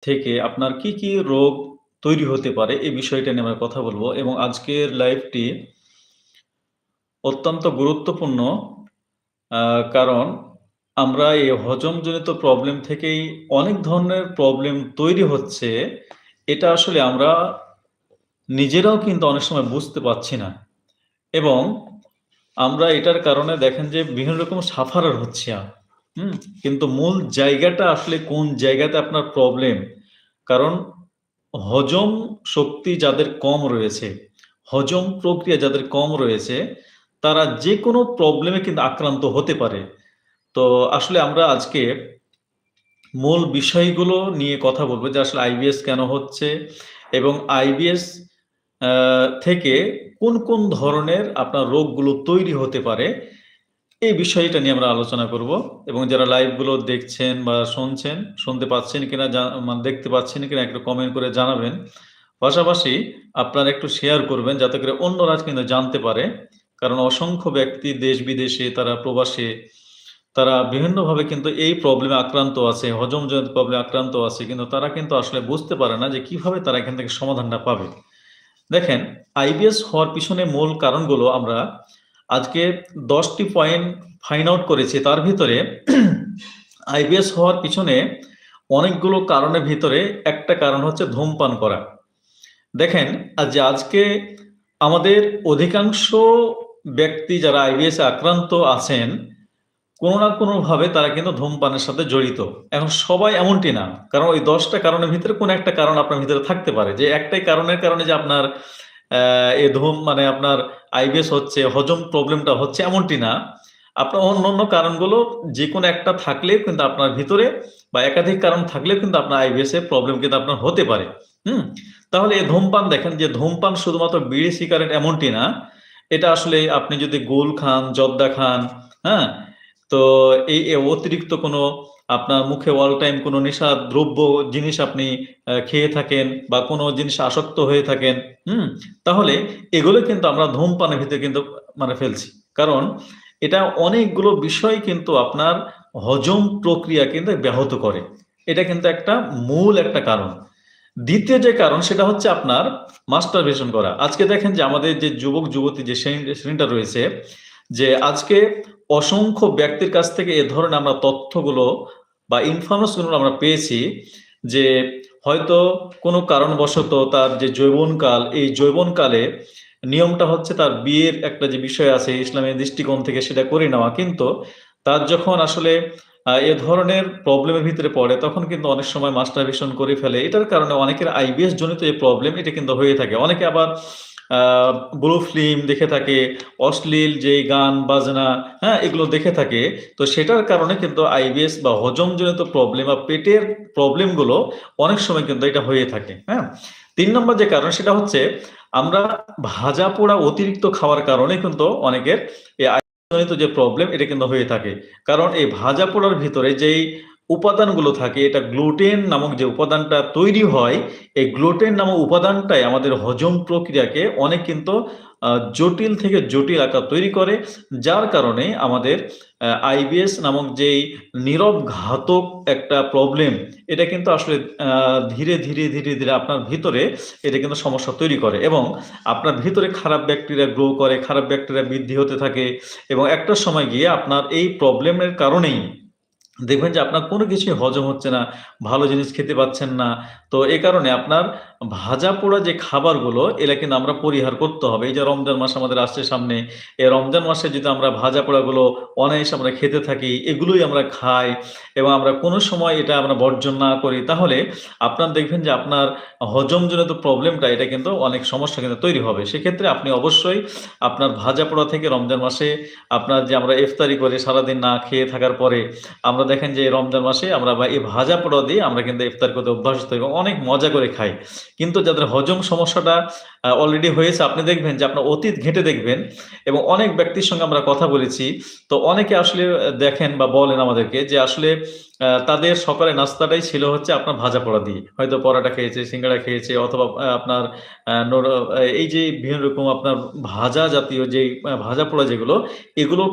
থেকে আপনার কি, কি রোগ তৈরি হতে পারে এই বিষয়টা নিয়ে আমরা কথা বলব এবং আজকের লাইভটি অত্যন্ত গুরুত্বপূর্ণ। আ কারণ আমরা এই হজমজনিত প্রবলেম থেকেই অনেক ধরনের প্রবলেম তৈরি হচ্ছে। এটা আসলে আমরা নিজেরাও কিন্তু অনেক সময় বুঝতে পারছি না এবং আমরা এটার কারণে দেখেন যে বিভিন্ন রকম সাফারার হচ্ছি হুম? কিন্তু মূল জায়গাটা আসলে কোন জায়গাতে আপনার প্রবলেম? কারণ হজম শক্তি যাদের কম রয়েছে, হজম প্রক্রিয়া যাদের কম রয়েছে, তারা যেকোনো প্রবলেমে কিন্তু আক্রান্ত হতে পারে। তো আসলে আমরা আজকে মূল বিষয়গুলো নিয়ে কথা বলব যে আসলে আইবিএস কেন হচ্ছে এবং আইবিএস আ থেকে কোন, কোন ধরনের আপনার রোগগুলো তৈরি হতে পারে, এই বিষয়টা নিয়ে আমরা আলোচনা করব এবং যারা লাইভগুলো দেখছেন বা শুনছেন, শুনতে পাচ্ছেন কিনা মানে দেখতে পাচ্ছেন কিনা একটু কমেন্ট করে জানাবেন। পাশাপাশি আপনারা একটু শেয়ার করবেন যাতে করে অন্যরা কিন্তু জানতে পারে। কারণ অসংখ্য ব্যক্তি দেশ-বিদেশে তারা প্রবাসে তারা বিভিন্নভাবে কিন্তু এই প্রবলেমে আক্রান্ত আছে, হজমজনিত প্রবলেমে আক্রান্ত আছে। কিন্তু তারা কিন্তু আসলে বুঝতে পারে না যে কিভাবে তারা এখান থেকে সমাধানটা পাবে। দেখেন, আইবিএস হওয়ার পিছনে মূল কারণগুলো আমরা আজকে ১০ টি পয়েন্ট ফাইন্ড আউট করেছি। তার ভিতরে আইবিএস হওয়ার পিছনে অনেকগুলো কারণের ভিতরে একটা কারণ হচ্ছে ধূমপান করা। দেখেন, আজকে আমাদের অধিকাংশ ব্যক্তি যারা আইবিএস এ আক্রান্ত আছেন, কোনো না কোনোভাবে তারা কিন্তু ধূমপানের সাথে জড়িত। এখন সবাই এমনটি না। কারণ ওই ১০ টা কারণের ভিতরে কোনো একটা কারণ আপনার ভিতরে থাকতে পারে। যে একটাই কারণের কারণে যে আপনার অ্যা এ মানে আপনার আইবিএস হচ্ছে, হজম প্রবলেমটা হচ্ছে এমনটি না। আপনার অন্যান্য কারণগুলো যেকোনো একটা থাকলেও কিন্তু আপনার ভিতরে বা একাধিক কারণ থাকলেও কিন্তু আপনার আইবিএস এর প্রবলেম কিন্তু আপনার হতে পারে। হুম? তাহলে এই ধূমপান দেখেন যে ধূমপান শুধুমাত্র বিড়ি সিগারেট এমনটি না। এটা আসলে আপনি যদি গুল খান, জর্দা খান, হ্যাঁ? তো এই অতিরিক্ত কোনো আপনার মুখে অল টাইম কোনো নেশাদ্রব্য জিনিস আপনি খেয়ে থাকেন বা কোনো জিনিসে আসক্ত হয়ে থাকেন, হুম? তাহলে এগুলো কিন্তু আমরা ধূমপানের ভিতরে কিন্তু মানে ফেলছি। কারণ এটা অনেকগুলো বিষয় কিন্তু আপনার হজম প্রক্রিয়া কিন্তু ব্যাহত করে। এটা কিন্তু একটা মূল একটা কারণ। ২য় যে কারণ সেটা হচ্ছে আপনার মাস্টারবেশন করা। আজকে দেখেন যে আমাদের যে যুবক-যুবতী যে শ্রেণীটা রয়েছে, যে আজকে অসংখ্য ব্যক্তির কাছ থেকে এ ধরনের আমরা তথ্যগুলো বা ইনফরমেশন গুলো আমরা পেয়েছি যে হয়তো কোনো কারণবশত তার যে যৌবনকাল, এই যৌবনকালে নিয়মটা হচ্ছে তার বিয়ের একটা যে বিষয় আছে ইসলামের দৃষ্টিকোণ থেকে সেটা করে নেওয়া। কিন্তু তার যখন আসলে এ ধরনের প্রবলেমের ভিতরে পড়ে তখন কিন্তু অনেক সময় মাস্টারবেশন করে ফেলে। এটার কারণে অনেকের আইবিএস জনিত যে প্রবলেম এটা কিন্তু হয়ে থাকে। অনেকে আবার আ ব্লু ফিল্ম দেখে থাকে, অশ্লীল যেই গান বাজনা, হ্যাঁ? এগুলো দেখে থাকে। তো সেটার কারণে কিন্তু আইবিএস বা হজমজনিত প্রবলেম বা পেটের প্রবলেমগুলো অনেক সময় কিন্তু এটা হয়ে থাকে, হ্যাঁ? ৩ নম্বর যে কারণ সেটা হচ্ছে আমরা ভাজা-পোড়া অতিরিক্ত খাওয়ার কারণে কিন্তু অনেকের এই জনিত যে প্রবলেম এটা কিন্তু হয়ে থাকে। কারণ এই ভাজা পোড়ার ভিতরে যেই উপাদানগুলো থাকে এটা গ্লুটেন নামক যে উপাদানটা তৈরি হয়, এই গ্লুটেন নামক উপাদানটাই আমাদের হজম প্রক্রিয়াকে অনেক কিন্তু আ জটিল থেকে জটিল আকার তৈরি করে। যার কারণে আমাদের আইবিএস নামক যেই নীরব ঘাতক একটা প্রবলেম এটা কিন্তু আসলে আ ধীরে, ধীরে আপনার ভিতরে এটা কিন্তু সমস্যা তৈরি করে এবং আপনার ভিতরে খারাপ ব্যাকটেরিয়া গ্রো করে, খারাপ ব্যাকটেরিয়া বৃদ্ধি হতে থাকে এবং একটা সময় গিয়ে আপনার এই প্রবলেমের কারণেই দেখবেন যে আপনার কোনো কিছুই হজম হচ্ছে না, ভালো জিনিস খেতে পাচ্ছেন না। তো এ কারণে আপনার ভাজা-পোড়া যে খাবারগুলো এগুলা কিন্তু আমরা পরিহার করতে হবে। এই যে রমজান মাস আমাদের আসছে সামনে, এই রমজান মাসে যদি আমরা ভাজা-পোড়াগুলো অনায়াসে আমরা খেতে থাকি, এগুলোই আমরা খাই এবং আমরা কোনো সময় এটা আমরা বর্জন না করি, তাহলে আপনার দেখবেন যে আপনার হজমজনিত প্রবলেমটা এটা কিন্তু অনেক সমস্যা কিন্তু তৈরি হবে। সেক্ষেত্রে আপনি অবশ্যই আপনার ভাজা-পোড়া থেকে রমজান মাসে আপনার যে আমরা ইফতারি করে সারাদিন না খেয়ে থাকার পরে আমরা দেখেন যে রমজান মাসে আমরা এই ভাজা পোড়া দিয়ে আমরা কিন্তু ইফতার করতে অভ্যস্ত এবং অনেক মজা করে খাই। কিন্তু যাদের হজম সমস্যাটা অলরেডি হয়েছে আপনি দেখবেন যে আপনার অতীত ঘেঁটে দেখবেন এবং অনেক ব্যক্তির সঙ্গে আমরা কথা বলেছি। তো অনেকে আসলে দেখেন বা বলেন আমাদেরকে যে আসলে তাদের সকালের নাস্তাটাই ছিল হচ্ছে আপনার ভাজা পোড়া দিয়ে। হয়তো পরোটা খেয়েছে, সিঙ্গাড়া খেয়েছে অথবা আপনার এই যে বিভিন্ন রকম আপনার ভাজা জাতীয় যেই ভাজা পোড়া যেগুলো এগুলো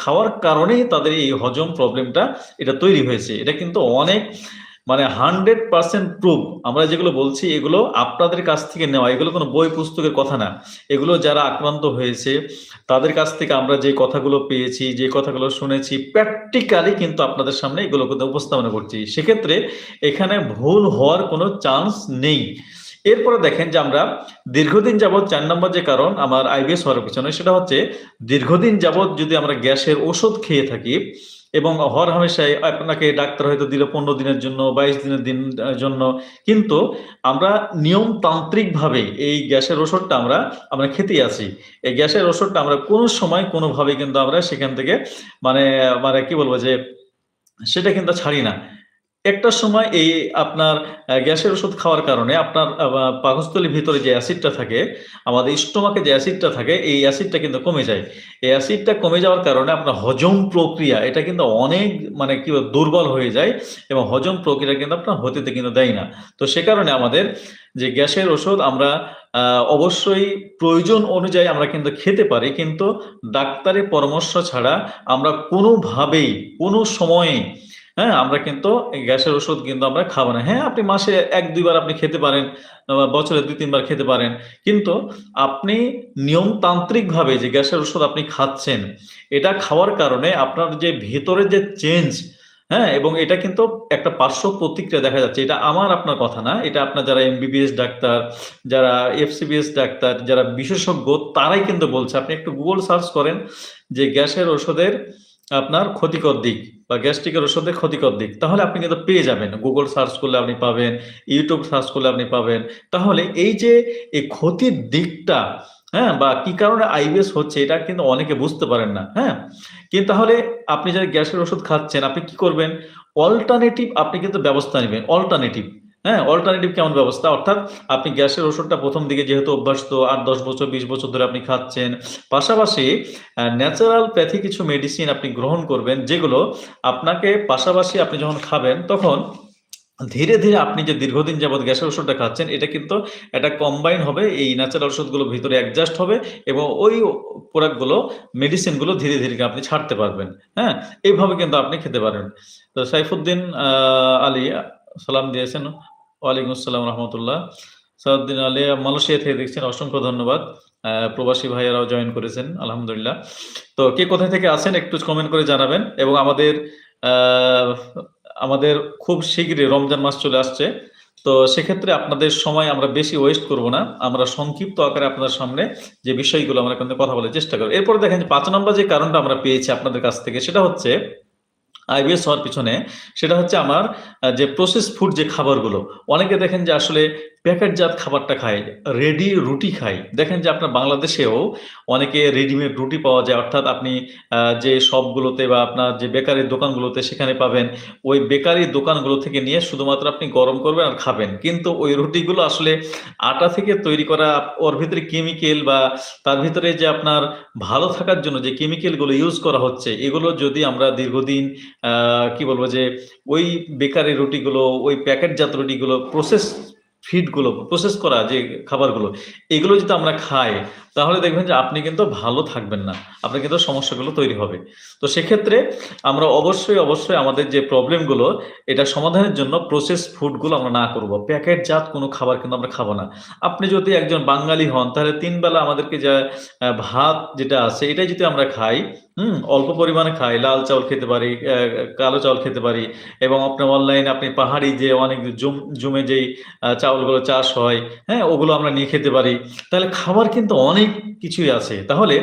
খাওয়ার কারণেই তাদের এই হজম প্রবলেমটা এটা তৈরি হয়েছে। এটা কিন্তু অনেক মানে 100% প্রুফ আমরা যেগুলো বলছি এগুলো আপনাদের কাছ থেকে নেওয়া, এগুলো কোনো বই পুস্তকের কথা না। এগুলো যারা আক্রান্ত হয়েছে তাদের কাছ থেকে আমরা যে কথাগুলো পেয়েছি, যে কথাগুলো শুনেছি প্র্যাকটিক্যালি কিন্তু আপনাদের সামনে এগুলো কিন্তু উপস্থাপনা করছি। সেক্ষেত্রে এখানে ভুল হওয়ার কোনো চান্স নেই। এরপরে দেখেন যে আমরা দীর্ঘদিন যাবৎ ৪ নম্বর যে কারণ আমার আইবিএস হওয়ার পিছনে সেটা হচ্ছে দীর্ঘদিন যাবৎ যদি আমরা গ্যাসের ওষুধ খেয়ে থাকি এবং হরহামেশাই আপনাকে ডাক্তার হয়তো দিল ১৫ দিনের জন্য, ২২ দিনের জন্য। কিন্তু আমরা নিয়মতান্ত্রিকভাবে এই গ্যাসের ওষুধটা আমরা খেতেই আছি। এই গ্যাসের ওষুধটা আমরা কোনো সময় কোনোভাবেই কিন্তু আমরা সেখান থেকে মানে মানে কি বলবো যে সেটা কিন্তু ছাড়ি না। একটা সময় এই আপনার গ্যাসের ওষুধ খাওয়ার কারণে আপনার পাকস্থলীর ভিতরে যে অ্যাসিডটা থাকে, আমাদের স্টোমাকে যে অ্যাসিডটা থাকে, এই অ্যাসিডটা কিন্তু কমে যায়। এই অ্যাসিডটা কমে যাওয়ার কারণে আপনার হজম প্রক্রিয়া এটা কিন্তু অনেক মানে কি দুর্বল হয়ে যায় এবং হজম প্রক্রিয়া কিন্তু আপনার হতে কিন্তু দেয় না। তো সে কারণে আমাদের যে গ্যাসের ওষুধ আমরা অবশ্যই প্রয়োজন অনুযায়ী আমরা কিন্তু খেতে পারি। কিন্তু ডাক্তারের পরামর্শ ছাড়া আমরা কোনোভাবেই, কোনো সময়ে হ্যাঁ, আমরা কিন্তু এই গ্যাসের ওষুধ কিন্তু আমরা খাবো না। হ্যাঁ, আপনি মাসে ১-২ বার আপনি খেতে পারেন, বছরে ২-৩ বার খেতে পারেন। কিন্তু আপনি নিয়মতান্ত্রিকভাবে যে গ্যাসের ওষুধ আপনি খাচ্ছেন, এটা খাওয়ার কারণে আপনার যে ভেতরে যে চেঞ্জ, হ্যাঁ? এবং এটা কিন্তু একটা পার্শ্ব প্রতিক্রিয়া দেখা যাচ্ছে। এটা আমার আপনার কথা না। এটা আপনার যারা এমবিবিএস ডাক্তার, যারা এফসিবিএস ডাক্তার, যারা বিশেষজ্ঞ তারাই কিন্তু বলছে। আপনি একটু গুগল সার্চ করেন যে গ্যাসের ওষুধের আপনার ক্ষতিকর দিক বা গ্যাস্ট্রিকের ওষুধের ক্ষতিকর দিক। তাহলে আপনি কিন্তু পেয়ে যাবেন। গুগল সার্চ করলে আপনি পাবেন, ইউটিউব সার্চ করলে আপনি পাবেন। তাহলে এই যে এই ক্ষতির দিকটা, হ্যাঁ? বা কি কারণে আইবিএস হচ্ছে এটা কিন্তু অনেকে বুঝতে পারেন না, হ্যাঁ? কিন্তু তাহলে আপনি যারা গ্যাসের ওষুধ খাচ্ছেন, আপনি কি করবেন? অল্টারনেটিভ আপনি কিন্তু ব্যবস্থা নিবেন। অল্টারনেটিভ, হ্যাঁ? অল্টারনেটিভ কেমন ব্যবস্থা? অর্থাৎ আপনি গ্যাসের ওষুধটা ১ম দিকে যেহেতু অভ্যস্ত ৮-১০ বছর ২০ বছর ধরে আপনি খাচ্ছেন। পাশাপাশি ন্যাচারালপ্যাথি কিছু মেডিসিন আপনি গ্রহণ করবেন যেগুলো আপনাকে পাশাপাশি আপনি যখন খাবেন তখন ধীরে, ধীরে আপনি যে দীর্ঘদিন যাবৎ গ্যাসের ওষুধটা খাচ্ছেন এটা কিন্তু একটা কম্বাইন হবে এই ন্যাচারাল ওষুধগুলো ভিতরে অ্যাডজাস্ট হবে এবং ওই প্রোডাক্টগুলো মেডিসিনগুলো ধীরে, ধীরে আপনি ছাড়তে পারবেন। হ্যাঁ? এইভাবে কিন্তু আপনি খেতে পারেন। তো সাইফুদ্দিন আলী সালাম দিয়েছেন। ওয়ালাইকুম আসসালাম রাহমাতুল্লাহ। সালাউদ্দিন আলী মালয়েশিয়া থেকে দেখছেন। অসংখ্য ধন্যবাদ। প্রবাসী ভাইয়েরাও জয়েন করেছেন। আলহামদুলিল্লাহ। তো কে কোথা থেকে আছেন একটু কমেন্ট করে জানাবেন এবং আ আমাদের খুব শিগগিরই রমজান মাস চলে আসছে। তো সেক্ষেত্রে আপনাদের সময় আমরা বেশি ওয়েস্ট করব না। আমরা সংক্ষিপ্ত আকারে আপনাদের সামনে যে বিষয়গুলো আমরা কিন্তু কথা বলার চেষ্টা করব। এরপরে দেখেন যে ৫ নম্বর যে কারণটা আমরা পেয়েছি আপনাদের কাছ থেকে সেটা হচ্ছে আইবিএস হওয়ার পিছনে সেটা হচ্ছে আমার যে প্রসেস ফুড যে খাবারগুলো, অনেকে দেখেন যে আসলে প্যাকেটজাত খাবারটা খায়, রেডি রুটি খায়। দেখেন যে আপনার বাংলাদেশেও অনেকে রেডিমেড রুটি পাওয়া যায়। অর্থাৎ আপনি যে শপগুলোতে বা আপনার যে বেকারির দোকানগুলোতে সেখানে পাবেন। ওই বেকারির দোকানগুলো থেকে নিয়ে শুধুমাত্র আপনি গরম করবেন আর খাবেন। কিন্তু ওই রুটিগুলো আসলে আটা থেকে তৈরি করা, ওর ভিতরে কেমিক্যাল বা তার ভিতরে যে আপনার ভালো থাকার জন্য যে কেমিক্যাল গুলো ইউজ করা হচ্ছে, এগুলো যদি আমরা দীর্ঘদিন আ কি বলবো যে ওই বেকারি রুটিগুলো, ওই প্যাকেটজাত রুটিগুলো, প্রসেস করা যে খাবারগুলো, এগুলো যদি আমরা খাই, তাহলে দেখবেন যে আপনি কিন্তু ভালো থাকবেন না। আপনার কিন্তু সমস্যাগুলো তৈরি হবে। তো সেক্ষেত্রে আমরা অবশ্যই, অবশ্যই আমাদের যে প্রবলেম গুলো, এটা সমাধানের জন্য প্রসেস ফুড গুলো আমরা না করব। প্যাকেটজাত কোনো খাবার কিন্তু আমরা খাবো না। আপনি যদি একজন বাঙালি হন, তাহলে ৩ বেলা আমাদেরকে যা ভাত যেটা আছে, এটাই যদি আমরা খাই, অল্প পরিমাণে খাই, লাল চাউল খেতে পারি, কালো চাউল খেতে পারি এবং আপনার অনলাইনে আপনি পাহাড়ি যে অনেক জুমে যেই চাউলগুলো চাষ হয়, হ্যাঁ? ওগুলো আমরা নিয়ে খেতে পারি। তাহলে খাবার কিন্তু অনেক কিছুই আছে। তাহলে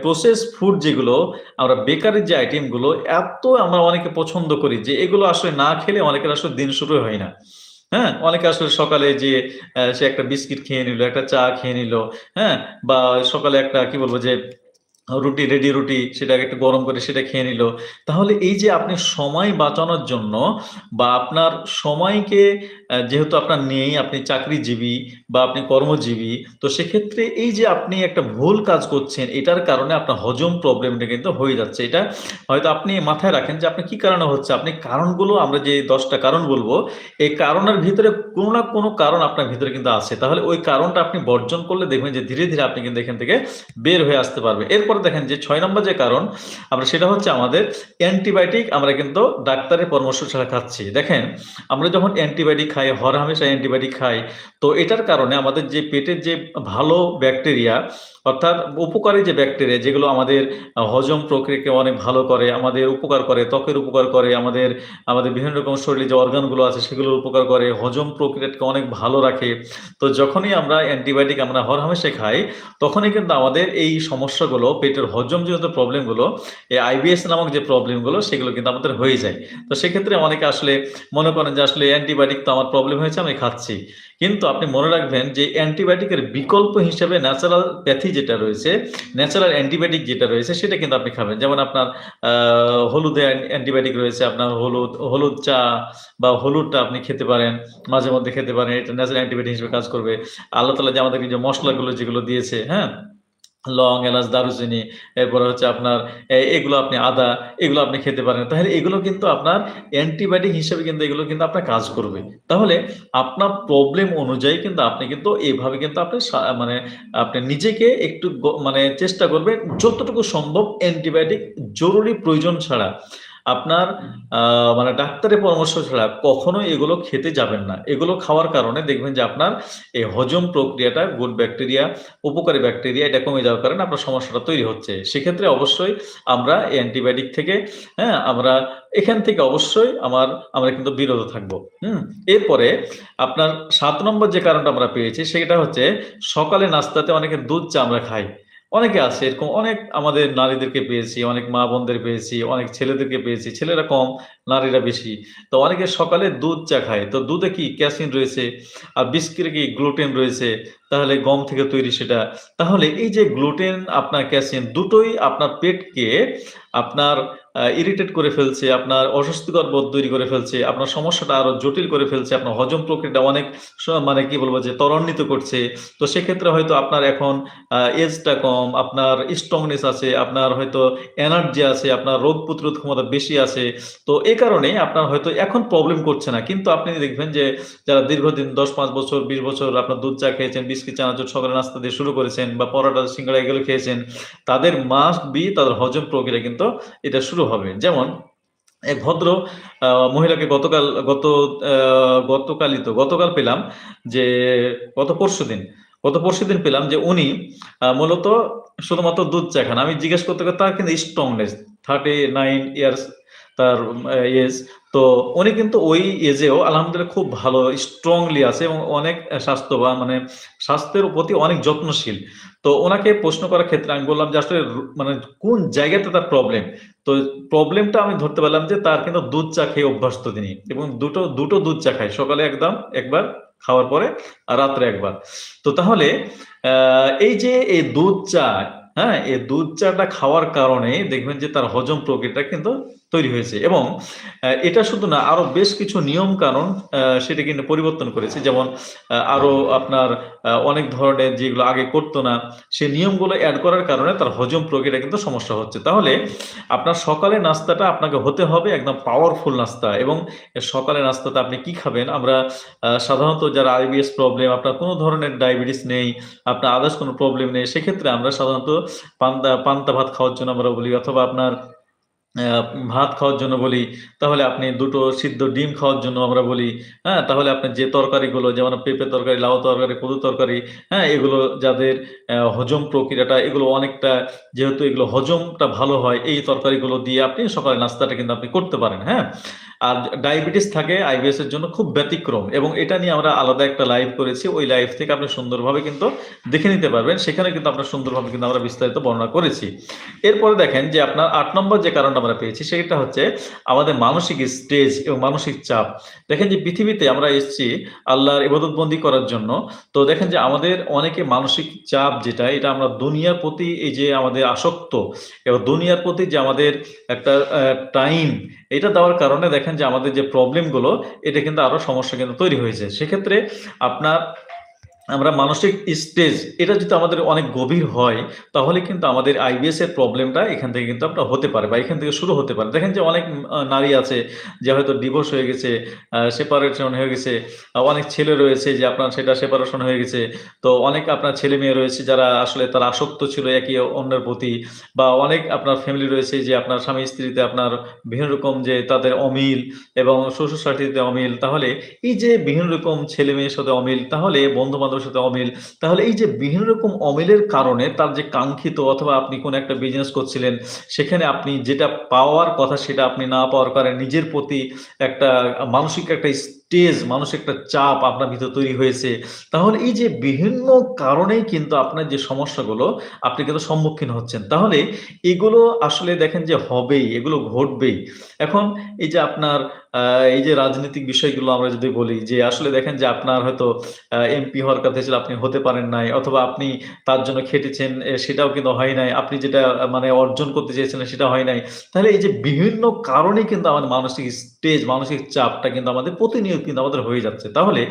প্রসেস ফুড যেগুলো আমরা বেকারির যে আইটেমগুলো এত আমরা অনেকে পছন্দ করি যে এগুলো আসলে না খেলে অনেকের আসলে দিন শুরু হয় না। হ্যাঁ? অনেকে আসলে সকালে যে সে একটা বিস্কিট খেয়ে নিল, একটা চা খেয়ে নিল, হ্যাঁ? বা সকালে একটা কি বলবো যে রেডি রুটি সেটাকে একটু গরম করে সেটা খেয়ে নিল। তাহলে এই যে আপনি সময় বাঁচানোর জন্য বা আপনার সময়কে যেহেতু আপনার নেই, আপনি চাকরিজীবী বা আপনি কর্মজীবী, তো সেক্ষেত্রে এই যে আপনি একটা ভুল কাজ করছেন, এটার কারণে আপনার হজম প্রবলেমটা কিন্তু হয়ে যাচ্ছে। এটা হয়তো আপনি মাথায় রাখেন যে আপনার কি কারণে হচ্ছে। আপনি কারণগুলো আমরা যে ১০ টা কারণ বলব, এই কারণের ভিতরে কোনো না কোনো কারণ আপনার ভিতরে কিন্তু আছে। তাহলে ওই কারণটা আপনি বর্জন করলে দেখবেন যে ধীরে, ধীরে আপনি কিন্তু এখান থেকে বের হয়ে আসতে পারবেন। এরপর এরপরে দেখেন যে 6 নম্বর যে কারণ আমরা সেটা হচ্ছে আমাদের অ্যান্টিবায়োটিক আমরা কিন্তু ডাক্তারের পরামর্শ ছাড়া খাচ্ছি। দেখেন আমরা যখন অ্যান্টিবায়োটিক খাই, হরহামেশা অ্যান্টিবায়োটিক খাই, তো এটার কারণে আমাদের যে পেটের যে ভালো ব্যাকটেরিয়া অর্থাৎ উপকারী যে ব্যাকটেরিয়া যেগুলো আমাদের হজম প্রক্রিয়াকে অনেক ভালো করে, আমাদের উপকার করে, ত্বকের উপকার করে, আমাদের আমাদের বিভিন্ন রকম শরীরে যে অর্গানগুলো আছে সেগুলোর উপকার করে, হজম প্রক্রিয়াটাকে অনেক ভালো রাখে। তো যখনই আমরা অ্যান্টিবায়োটিক আমরা হরহামেশা খাই, তখনই কিন্তু আমাদের এই সমস্যাগুলো, পেটের হজমজনিত প্রবলেমগুলো, এই আইবিএস নামক যে প্রবলেমগুলো সেগুলো কিন্তু আমাদের হয়ে যায়। তো সেক্ষেত্রে অনেকে আসলে মনে করেন যে আসলে অ্যান্টিবায়োটিক তো আমার প্রবলেম হয়েছে আমি খাচ্ছি। কিন্তু আপনি মনে রাখবেন যে অ্যান্টিবায়োটিকের বিকল্প হিসেবে ন্যাচারাল প্যাথি যেটা রয়েছে, ন্যাচারাল অ্যান্টিবায়োটিক যেটা রয়েছে সেটা কিন্তু আপনি খাবেন। যেমন আপনার হলুদে অ্যান্টিবায়োটিক রয়েছে, আপনার হলুদ চা বা হলুদটা আপনি খেতে পারেন, মাঝে মধ্যে খেতে পারেন। এটা ন্যাচারাল অ্যান্টিবায়োটিক হিসেবে কাজ করবে। আল্লাহ তাআলা যে আমাদেরকে যে মসলাগুলো যেগুলো দিয়েছে, হ্যাঁ? লং, এলাচ, দারুচিনি, এরপরে হচ্ছে আপনার এগুলো আপনি আদা, এগুলো আপনি খেতে পারেন। তাহলে এগুলো কিন্তু আপনার অ্যান্টিবায়োটিক হিসেবে কিন্তু এগুলো কিন্তু আপনার কাজ করবে। তাহলে আপনার প্রবলেম অনুযায়ী কিন্তু আপনি কিন্তু এভাবে কিন্তু আপনি মানে আপনি নিজেকে একটু মানে চেষ্টা করবেন যতটুকু সম্ভব অ্যান্টিবায়োটিক জরুরি প্রয়োজন ছাড়া আপনার মানে ডাক্তারের পরামর্শ ছাড়া কখনোই এগুলো খেতে যাবেন না। এগুলো খাওয়ার কারণে দেখবেন যে আপনার এই হজম প্রক্রিয়াটা গুড ব্যাকটেরিয়া, উপকারী ব্যাকটেরিয়া এটা কমে যাওয়ার কারণে আপনার সমস্যাটা তৈরি হচ্ছে। সেক্ষেত্রে অবশ্যই আমরা এই অ্যান্টিবায়োটিক থেকে, হ্যাঁ? আমরা এখান থেকে অবশ্যই আমরা কিন্তু বিরত থাকবো। হুম? এরপরে আপনার ৭ নম্বর যে কারণটা আমরা পেয়েছি সেটা হচ্ছে সকালে নাস্তাতে অনেকে দুধ চা আমরা খাই। অনেকে আছে এরকম, অনেক আমাদের নারীদেরকে পেয়েছি, অনেক মা-বোনদের পেয়েছি, অনেক ছেলেদেরকে পেয়েছি। ছেলেরা কম, নারীরা বেশি। তো অনেকে সকালে দুধ চা খায়। তো দুধে কি ক্যাসিন রয়েছে, আর বিস্কিটে কি গ্লুটেন রয়েছে, তাহলে গম থেকে তৈরি সেটা। তাহলে এই যে গ্লুটেন আপনার ক্যাসিন দুটোই আপনার পেটকে আপনার ইরিটেট করে ফেলছে, আপনার অস্বস্তিকর বোধ তৈরি করে ফেলছে, আপনার সমস্যাটা আরো জটিল করে ফেলছে, আপনার হজম প্রক্রিয়াটা অনেক মানে কি বলবো যে ত্বরান্বিত করছে। তো সেক্ষেত্রে হয়তো আপনার এখন এজটা কম, আপনার স্ট্রংনেস আছে, আপনার হয়তো এনার্জি আছে, আপনার রোগ প্রতিরোধ ক্ষমতা বেশি আছে। তো এই কারণেই আপনার হয়তো এখন প্রবলেম করছে না। কিন্তু আপনি দেখবেন যে যারা দীর্ঘদিন ১০-৫ বছর, ২০ বছর আপনার দুধ চা খেয়েছেন, বিস্কিট, চানাচুর সকালে নাস্তা দিয়ে শুরু করেছেন বা পরোটা, সিঙ্গাড়া এগুলো খেয়েছেন, তাদের মাস্ট বি তাদের হজম প্রক্রিয়া কিন্তু এটা শুরু হবে। যেমন এক ভদ্র মহিলাকে আ গতকাল পেলাম যে গত পরশুদিন পেলাম যে উনি মূলত শুধুমাত্র দুধ চা খান। আমি জিজ্ঞেস করতে তার কিন্তু স্ট্রংনেস 39 ইয়ার্স তার এজ। তো উনি কিন্তু ওই এজেও আলহামদুলিল্লাহ খুব ভালো স্ট্রংলি আছে এবং অনেক স্বাস্থ্যবান, মানে স্বাস্থ্যের প্রতি অনেক যত্নশীল। তো উনাকে প্রশ্ন করার ক্ষেত্রে আমি বললাম যে আসলে মানে কোন জায়গাতে তার প্রবলেম? তো প্রবলেমটা আমি ধরতে পারলাম যে তার কিন্তু দুধ চা খেয়ে অভ্যস্ত তিনি এবং দুটো দুধ চা খায়। সকালে একবার খাওয়ার পরে আর রাত্রে একবার। তো তাহলে এই যে এই দুধ চা, হ্যাঁ? এই দুধ চাটা খাওয়ার কারণে দেখবেন যে তার হজম প্রক্রিয়াটা কিন্তু তৈরি হয়েছে এবং এটা শুধু না আরো বেশ কিছু নিয়ম কানুন সেটা কিন্তু পরিবর্তন করেছে। যেমন আরো আপনার অনেক ধরনের যেগুলো আগে করত না, সেই নিয়মগুলো এড করার কারণে তার হজম প্রক্রিয়াটা কিন্তু সমস্যা হচ্ছে। তাহলে আপনার সকালের নাস্তাটা আপনাকে হতে হবে একদম পাওয়ারফুল নাস্তা এবং সকালের নাস্তাতে আপনি কি খাবেন? আমরা সাধারণত যারা আইবিএস প্রবলেম, আপনার কোন ধরনের ডায়াবেটিস নেই, আপনার আদার্স কোন প্রবলেম নেই, সেক্ষেত্রে আমরা সাধারণত পান্তা ভাত খাওয়ার জন্য আমরা বলি অথবা আপনার ভাত খাওয়ার জন্য বলি, তাহলে আপনি ২ টো সিদ্ধ ডিম খাওয়ার জন্য আমরা বলি, হ্যাঁ? তাহলে আপনার যে তরকারিগুলো যেমন পেঁপে তরকারি, লাউ তরকারি, কদু তরকারি, হ্যাঁ? এগুলো যাদের হজম প্রক্রিয়াটা এগুলো অনেকটা, যেহেতু এগুলো হজমটা ভালো হয়, এই তরকারিগুলো দিয়ে আপনি সকালের নাস্তাটা কিন্তু আপনি করতে পারেন, হ্যাঁ? আর ডায়াবেটিস থাকে আইবিএস এর জন্য খুব ব্যতিক্রম এবং এটা নিয়ে আমরা আলাদা একটা লাইভ করেছি। ওই লাইভ থেকে আপনি সুন্দরভাবে কিন্তু দেখে নিতে পারবেন। সেখানে কিন্তু আমরা সুন্দরভাবে কিন্তু আমরা বিস্তারিত বর্ণনা করেছি। এরপরে দেখেন যে আপনার ৮ নম্বর যে কারণটা আমরা পেয়েছি সেটা হচ্ছে আমাদের মানসিক স্ট্রেস এবং মানসিক চাপ। দেখেন যে পৃথিবীতে আমরা এসেছি আল্লাহর ইবাদতবন্দি করার জন্য। তো দেখেন যে আমাদের অনেকে মানসিক চাপ যেটা এটা আমরা দুনিয়ার প্রতি এই যে আমাদের আসক্ত এবং দুনিয়ার প্রতি যে আমাদের একটা টাইম এটা দেওয়ার কারণে দেখেন যে আমাদের যে প্রবলেম গুলো এটা কিন্তু আরো সমস্যা কিন্তু তৈরি হয়েছে। সেক্ষেত্রে আপনার আমরা মানসিক স্টেজ এটা যদি আমাদের অনেক গভীর হয়, তাহলে কিন্তু আমাদের IBS এর প্রবলেমটা এখান থেকে কিন্তু আপনার হতে পারে বা এখান থেকে শুরু হতে পারে। দেখেন যে অনেক নারী আছে যে হয়তো ডিভোর্স হয়ে গেছে, সেপারেশন হয়ে গেছে। অনেক ছেলে রয়েছে যে আপনার সেটা সেপারেশন হয়ে গেছে। তো অনেক আপনার ছেলে-মেয়ে রয়েছে যারা আসলে তারা আসক্ত ছিল একে অন্যের প্রতি, বা অনেক আপনার ফ্যামিলি রয়েছে যে আপনার স্বামী-স্ত্রীতে আপনার বিভিন্ন রকম যে তাদের অমিল এবং শ্বশুর-শাশুড়িতে অমিল। তাহলে এই যে বিভিন্ন রকম ছেলে-মেয়ের সাথে অমিল, তাহলে বন্ধু-বান্ধবের সাথে অমিল, তাহলে এই যে বিভিন্ন রকম অমিলের কারণে তার যে কাঙ্ক্ষিত অথবা আপনি কোনো একটা বিজনেস করছিলেন, সেখানে আপনি যেটা পাওয়ার কথা সেটা আপনি না পাওয়ার কারণে নিজের প্রতি একটা মানসিক একটা স্ট্রেস, মানসিক একটা চাপ আপনার ভিতর তৈরি হয়েছে। তাহলে এই যে বিভিন্ন কারণেই কিন্তু আপনার যে সমস্যাগুলো আপনি কিন্তু সম্মুখীন হচ্ছেন। তাহলে এগুলো আসলে দেখেন যে হবেই, এগুলো ঘটবেই। এখন এই যে আপনার আ এই যে রাজনৈতিক বিষয়গুলো আমরা যদি বলি যে আসলে দেখেন যে আপনার হয়তো এমপি হওয়ার কথা ছিল আপনি হতে পারেন নাই, অথবা আপনি তার জন্য খেটেছেন সেটাও কিন্তু হয় নাই। আপনি যেটা মানে অর্জন করতে চেয়েছিলেন সেটা হয় নাই। তাহলে এই যে বিভিন্ন কারণেই কিন্তু আমাদের মানসিক স্ট্রেস, মানসিক চাপটা কিন্তু আমাদের প্রতিনিয়ত কিন্তু আমাদের হয়ে যাচ্ছে। তাহলে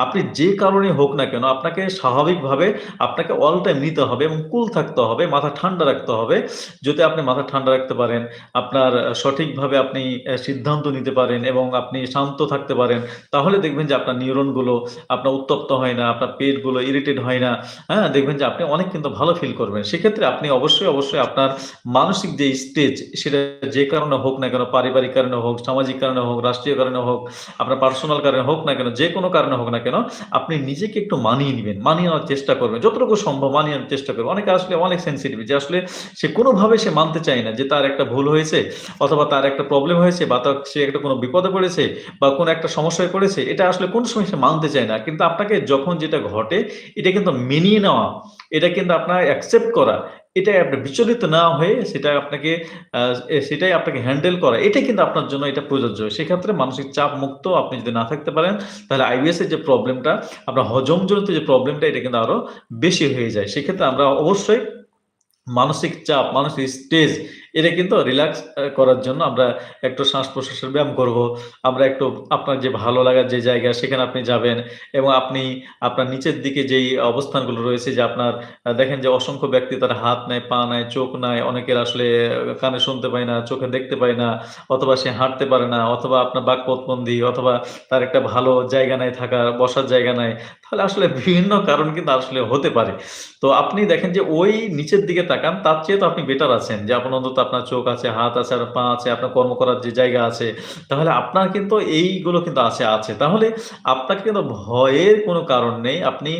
আপনি যে কারণেই হোক না কেন আপনাকে স্বাভাবিকভাবে আপনাকে অল টাইম নিতে হবে এবং কুল থাকতে হবে, মাথা ঠান্ডা রাখতে হবে। যদি আপনি মাথা ঠান্ডা রাখতে পারেন, আপনার সঠিকভাবে আপনি সিদ্ধান্ত নিতে পারেন এবং আপনি শান্ত থাকতে পারেন, তাহলে দেখবেন যে আপনার নিউরনগুলো আপনার উত্তপ্ত হয় না, আপনার পেটগুলো ইরিটেট হয় না। হ্যাঁ? দেখবেন যে আপনি অনেক কিন্তু ভালো ফিল করবেন। সেক্ষেত্রে আপনি অবশ্যই আপনার মানসিক যে স্টেজ সেটা যে কারণে হোক না কেন, পারিবারিক কারণে হোক, সামাজিক কারণে হোক, রাষ্ট্রীয় কারণে হোক, আপনার পার্সোনাল কারণে হোক না কেন, যেকোনো কারণে হোক না কেন, আপনি নিজেকে একটু মানিয়ে নিবেন। মানিয়ে নেওয়ার চেষ্টা করবেন। যতটুকু সম্ভব মানিয়ে নেওয়ার চেষ্টা করবেন। অনেকে আসলে অনেক সেনসিটিভ যে আসলে সে কোনোভাবে সে মানতে চায় না যে তার একটা ভুল হয়েছে, অথবা তার একটা প্রবলেম হয়েছে, বা সে একটা কোনো বিপদে পড়েছে বা কোনো একটা সমস্যায় পড়েছে। এটা আসলে কোন সময় সে মানতে চায় না। কিন্তু আপনাকে যখন যেটা ঘটে এটা কিন্তু মেনিয়ে নেওয়া, এটা কিন্তু আপনার অ্যাকসেপ্ট করা, এটাই আপনার বিচলিত না হয়ে সেটা আপনাকে আ সেটাই আপনাকে হ্যান্ডেল করা। এটাই কিন্তু আপনার জন্য এটা প্রযোজ্য। সেক্ষেত্রে মানসিক চাপ মুক্ত আপনি যদি না থাকতে পারেন, তাহলে IBS এর যে প্রবলেমটা, আপনার হজমজনিত যে প্রবলেমটা এটা কিন্তু আরো বেশি হয়ে যায়। সেক্ষেত্রে আমরা অবশ্যই মানসিক চাপ, মানসিক স্ট্রেস এটা কিন্তু রিল্যাক্স করার জন্য আমরা একটু শ্বাস-প্রশ্বাসের ব্যায়াম করব। আমরা একটু আপনার যে ভালো লাগার যে জায়গা সেখানে আপনি যাবেন এবং আপনি আপনার নিচের দিকে যেই অবস্থানগুলো রয়েছে যে আপনার দেখেন যে অসংখ্য ব্যক্তি তার হাত নাই, পা নাই, চোখ নাই, অনেকের আসলে কানে শুনতে পায় না, চোখে দেখতে পায় না, অথবা সে হাঁটতে পারে না, অথবা আপনার বাকপতবন্দি, অথবা তার একটা ভালো জায়গা নাই থাকার, বসার জায়গা নাই। তাহলে আসলে বিভিন্ন কারণ কিন্তু আসলে হতে পারে। তো আপনি দেখেন যে ওই নিচের দিকে তাকান, তার চেয়ে তো আপনি বেটার আছেন। যে আপনার অন্তত আপনার চোখ আছে, হাত আছে, আর পা আছে, আপনার কর্ম করার যে জায়গা আছে। তাহলে আপনার কিন্তু এইগুলো কিন্তু আছে। তাহলে আপনাকে কিন্তু ভয়ের কোনো কারণ নেই। আপনি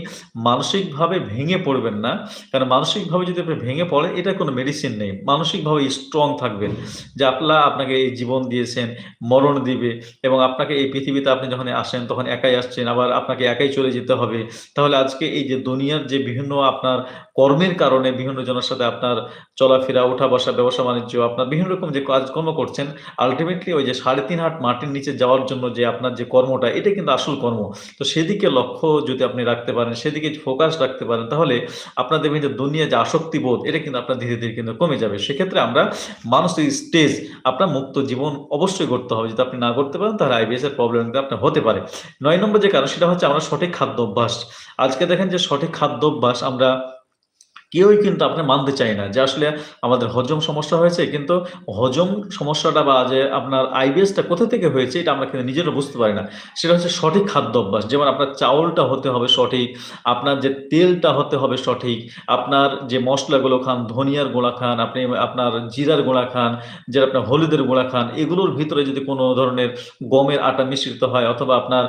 মানসিকভাবে ভেঙে পড়বেন না। কারণ মানসিকভাবে যদি আপনি ভেঙে পড়েন এটার কোনো মেডিসিন নেই। মানসিকভাবে স্ট্রং থাকবেন। যে আল্লাহ আপনাকে এই জীবন দিয়েছেন, মরণ দিবে এবং আপনাকে এই পৃথিবীতে আপনি যখন আসেন তখন একাই আসছেন, আবার আপনাকে একাই চলে যেতে হবে। তাহলে আজকে এই যে দুনিয়ার যে বিভিন্ন আপনার কর্মের কারণে বিভিন্ন জনের সাথে আপনার চলাফেরা, ওঠা-বসা, ব্যবসা-বাণিজ্য, আপনার বিভিন্ন রকম যে কাজকর্ম করছেন, আল্টিমেটলি ওই যে ৩.৫ হাত মাটির নিচে যাওয়ার জন্য যে আপনার যে কর্মটা, এটা কিন্তু আসল কর্ম। তো সেদিকে লক্ষ্য যদি আপনি রাখতে পারেন, সেদিকে ফোকাস রাখতে পারেন, তাহলে আপনার দেখবেন যে দুনিয়ার যে আসক্তিবোধ, এটা কিন্তু আপনার ধীরে কিন্তু কমে যাবে। সেক্ষেত্রে আমরা মানসিক স্ট্রেস আপনার মুক্ত জীবন অবশ্যই গড়তে হবে। যদি আপনি না করতে পারেন তাহলে IBS এর প্রবলেম কিন্তু আপনার হতে পারে। ৯ নম্বর যে কারণ সেটা হচ্ছে আমরা সঠিক খাদ্য অভ্যাস। আজকে দেখেন যে সঠিক খাদ্যাভ্যাস আমরা কেউই কিন্তু আপনার মানতে চায় না যে আসলে আমাদের হজম সমস্যা হয়েছে। কিন্তু হজম সমস্যাটা বা যে আপনার IBS টা কোথা থেকে হয়েছে এটা আমরা কিন্তু নিজেরা বুঝতে পারি না। সেটা হচ্ছে সঠিক খাদ্য অভ্যাস। যেমন আপনার চাউলটা হতে হবে সঠিক, আপনার যে তেলটা হতে হবে সঠিক, আপনার যে মসলাগুলো খান, ধনিয়ার গুঁড়া খান, আপনি আপনার জিরার গুঁড়া খান, যে আপনার হলুদের গুঁড়া খান, এগুলোর ভিতরে যদি কোনো ধরনের গমের আটা মিশ্রিত হয়, অথবা আপনার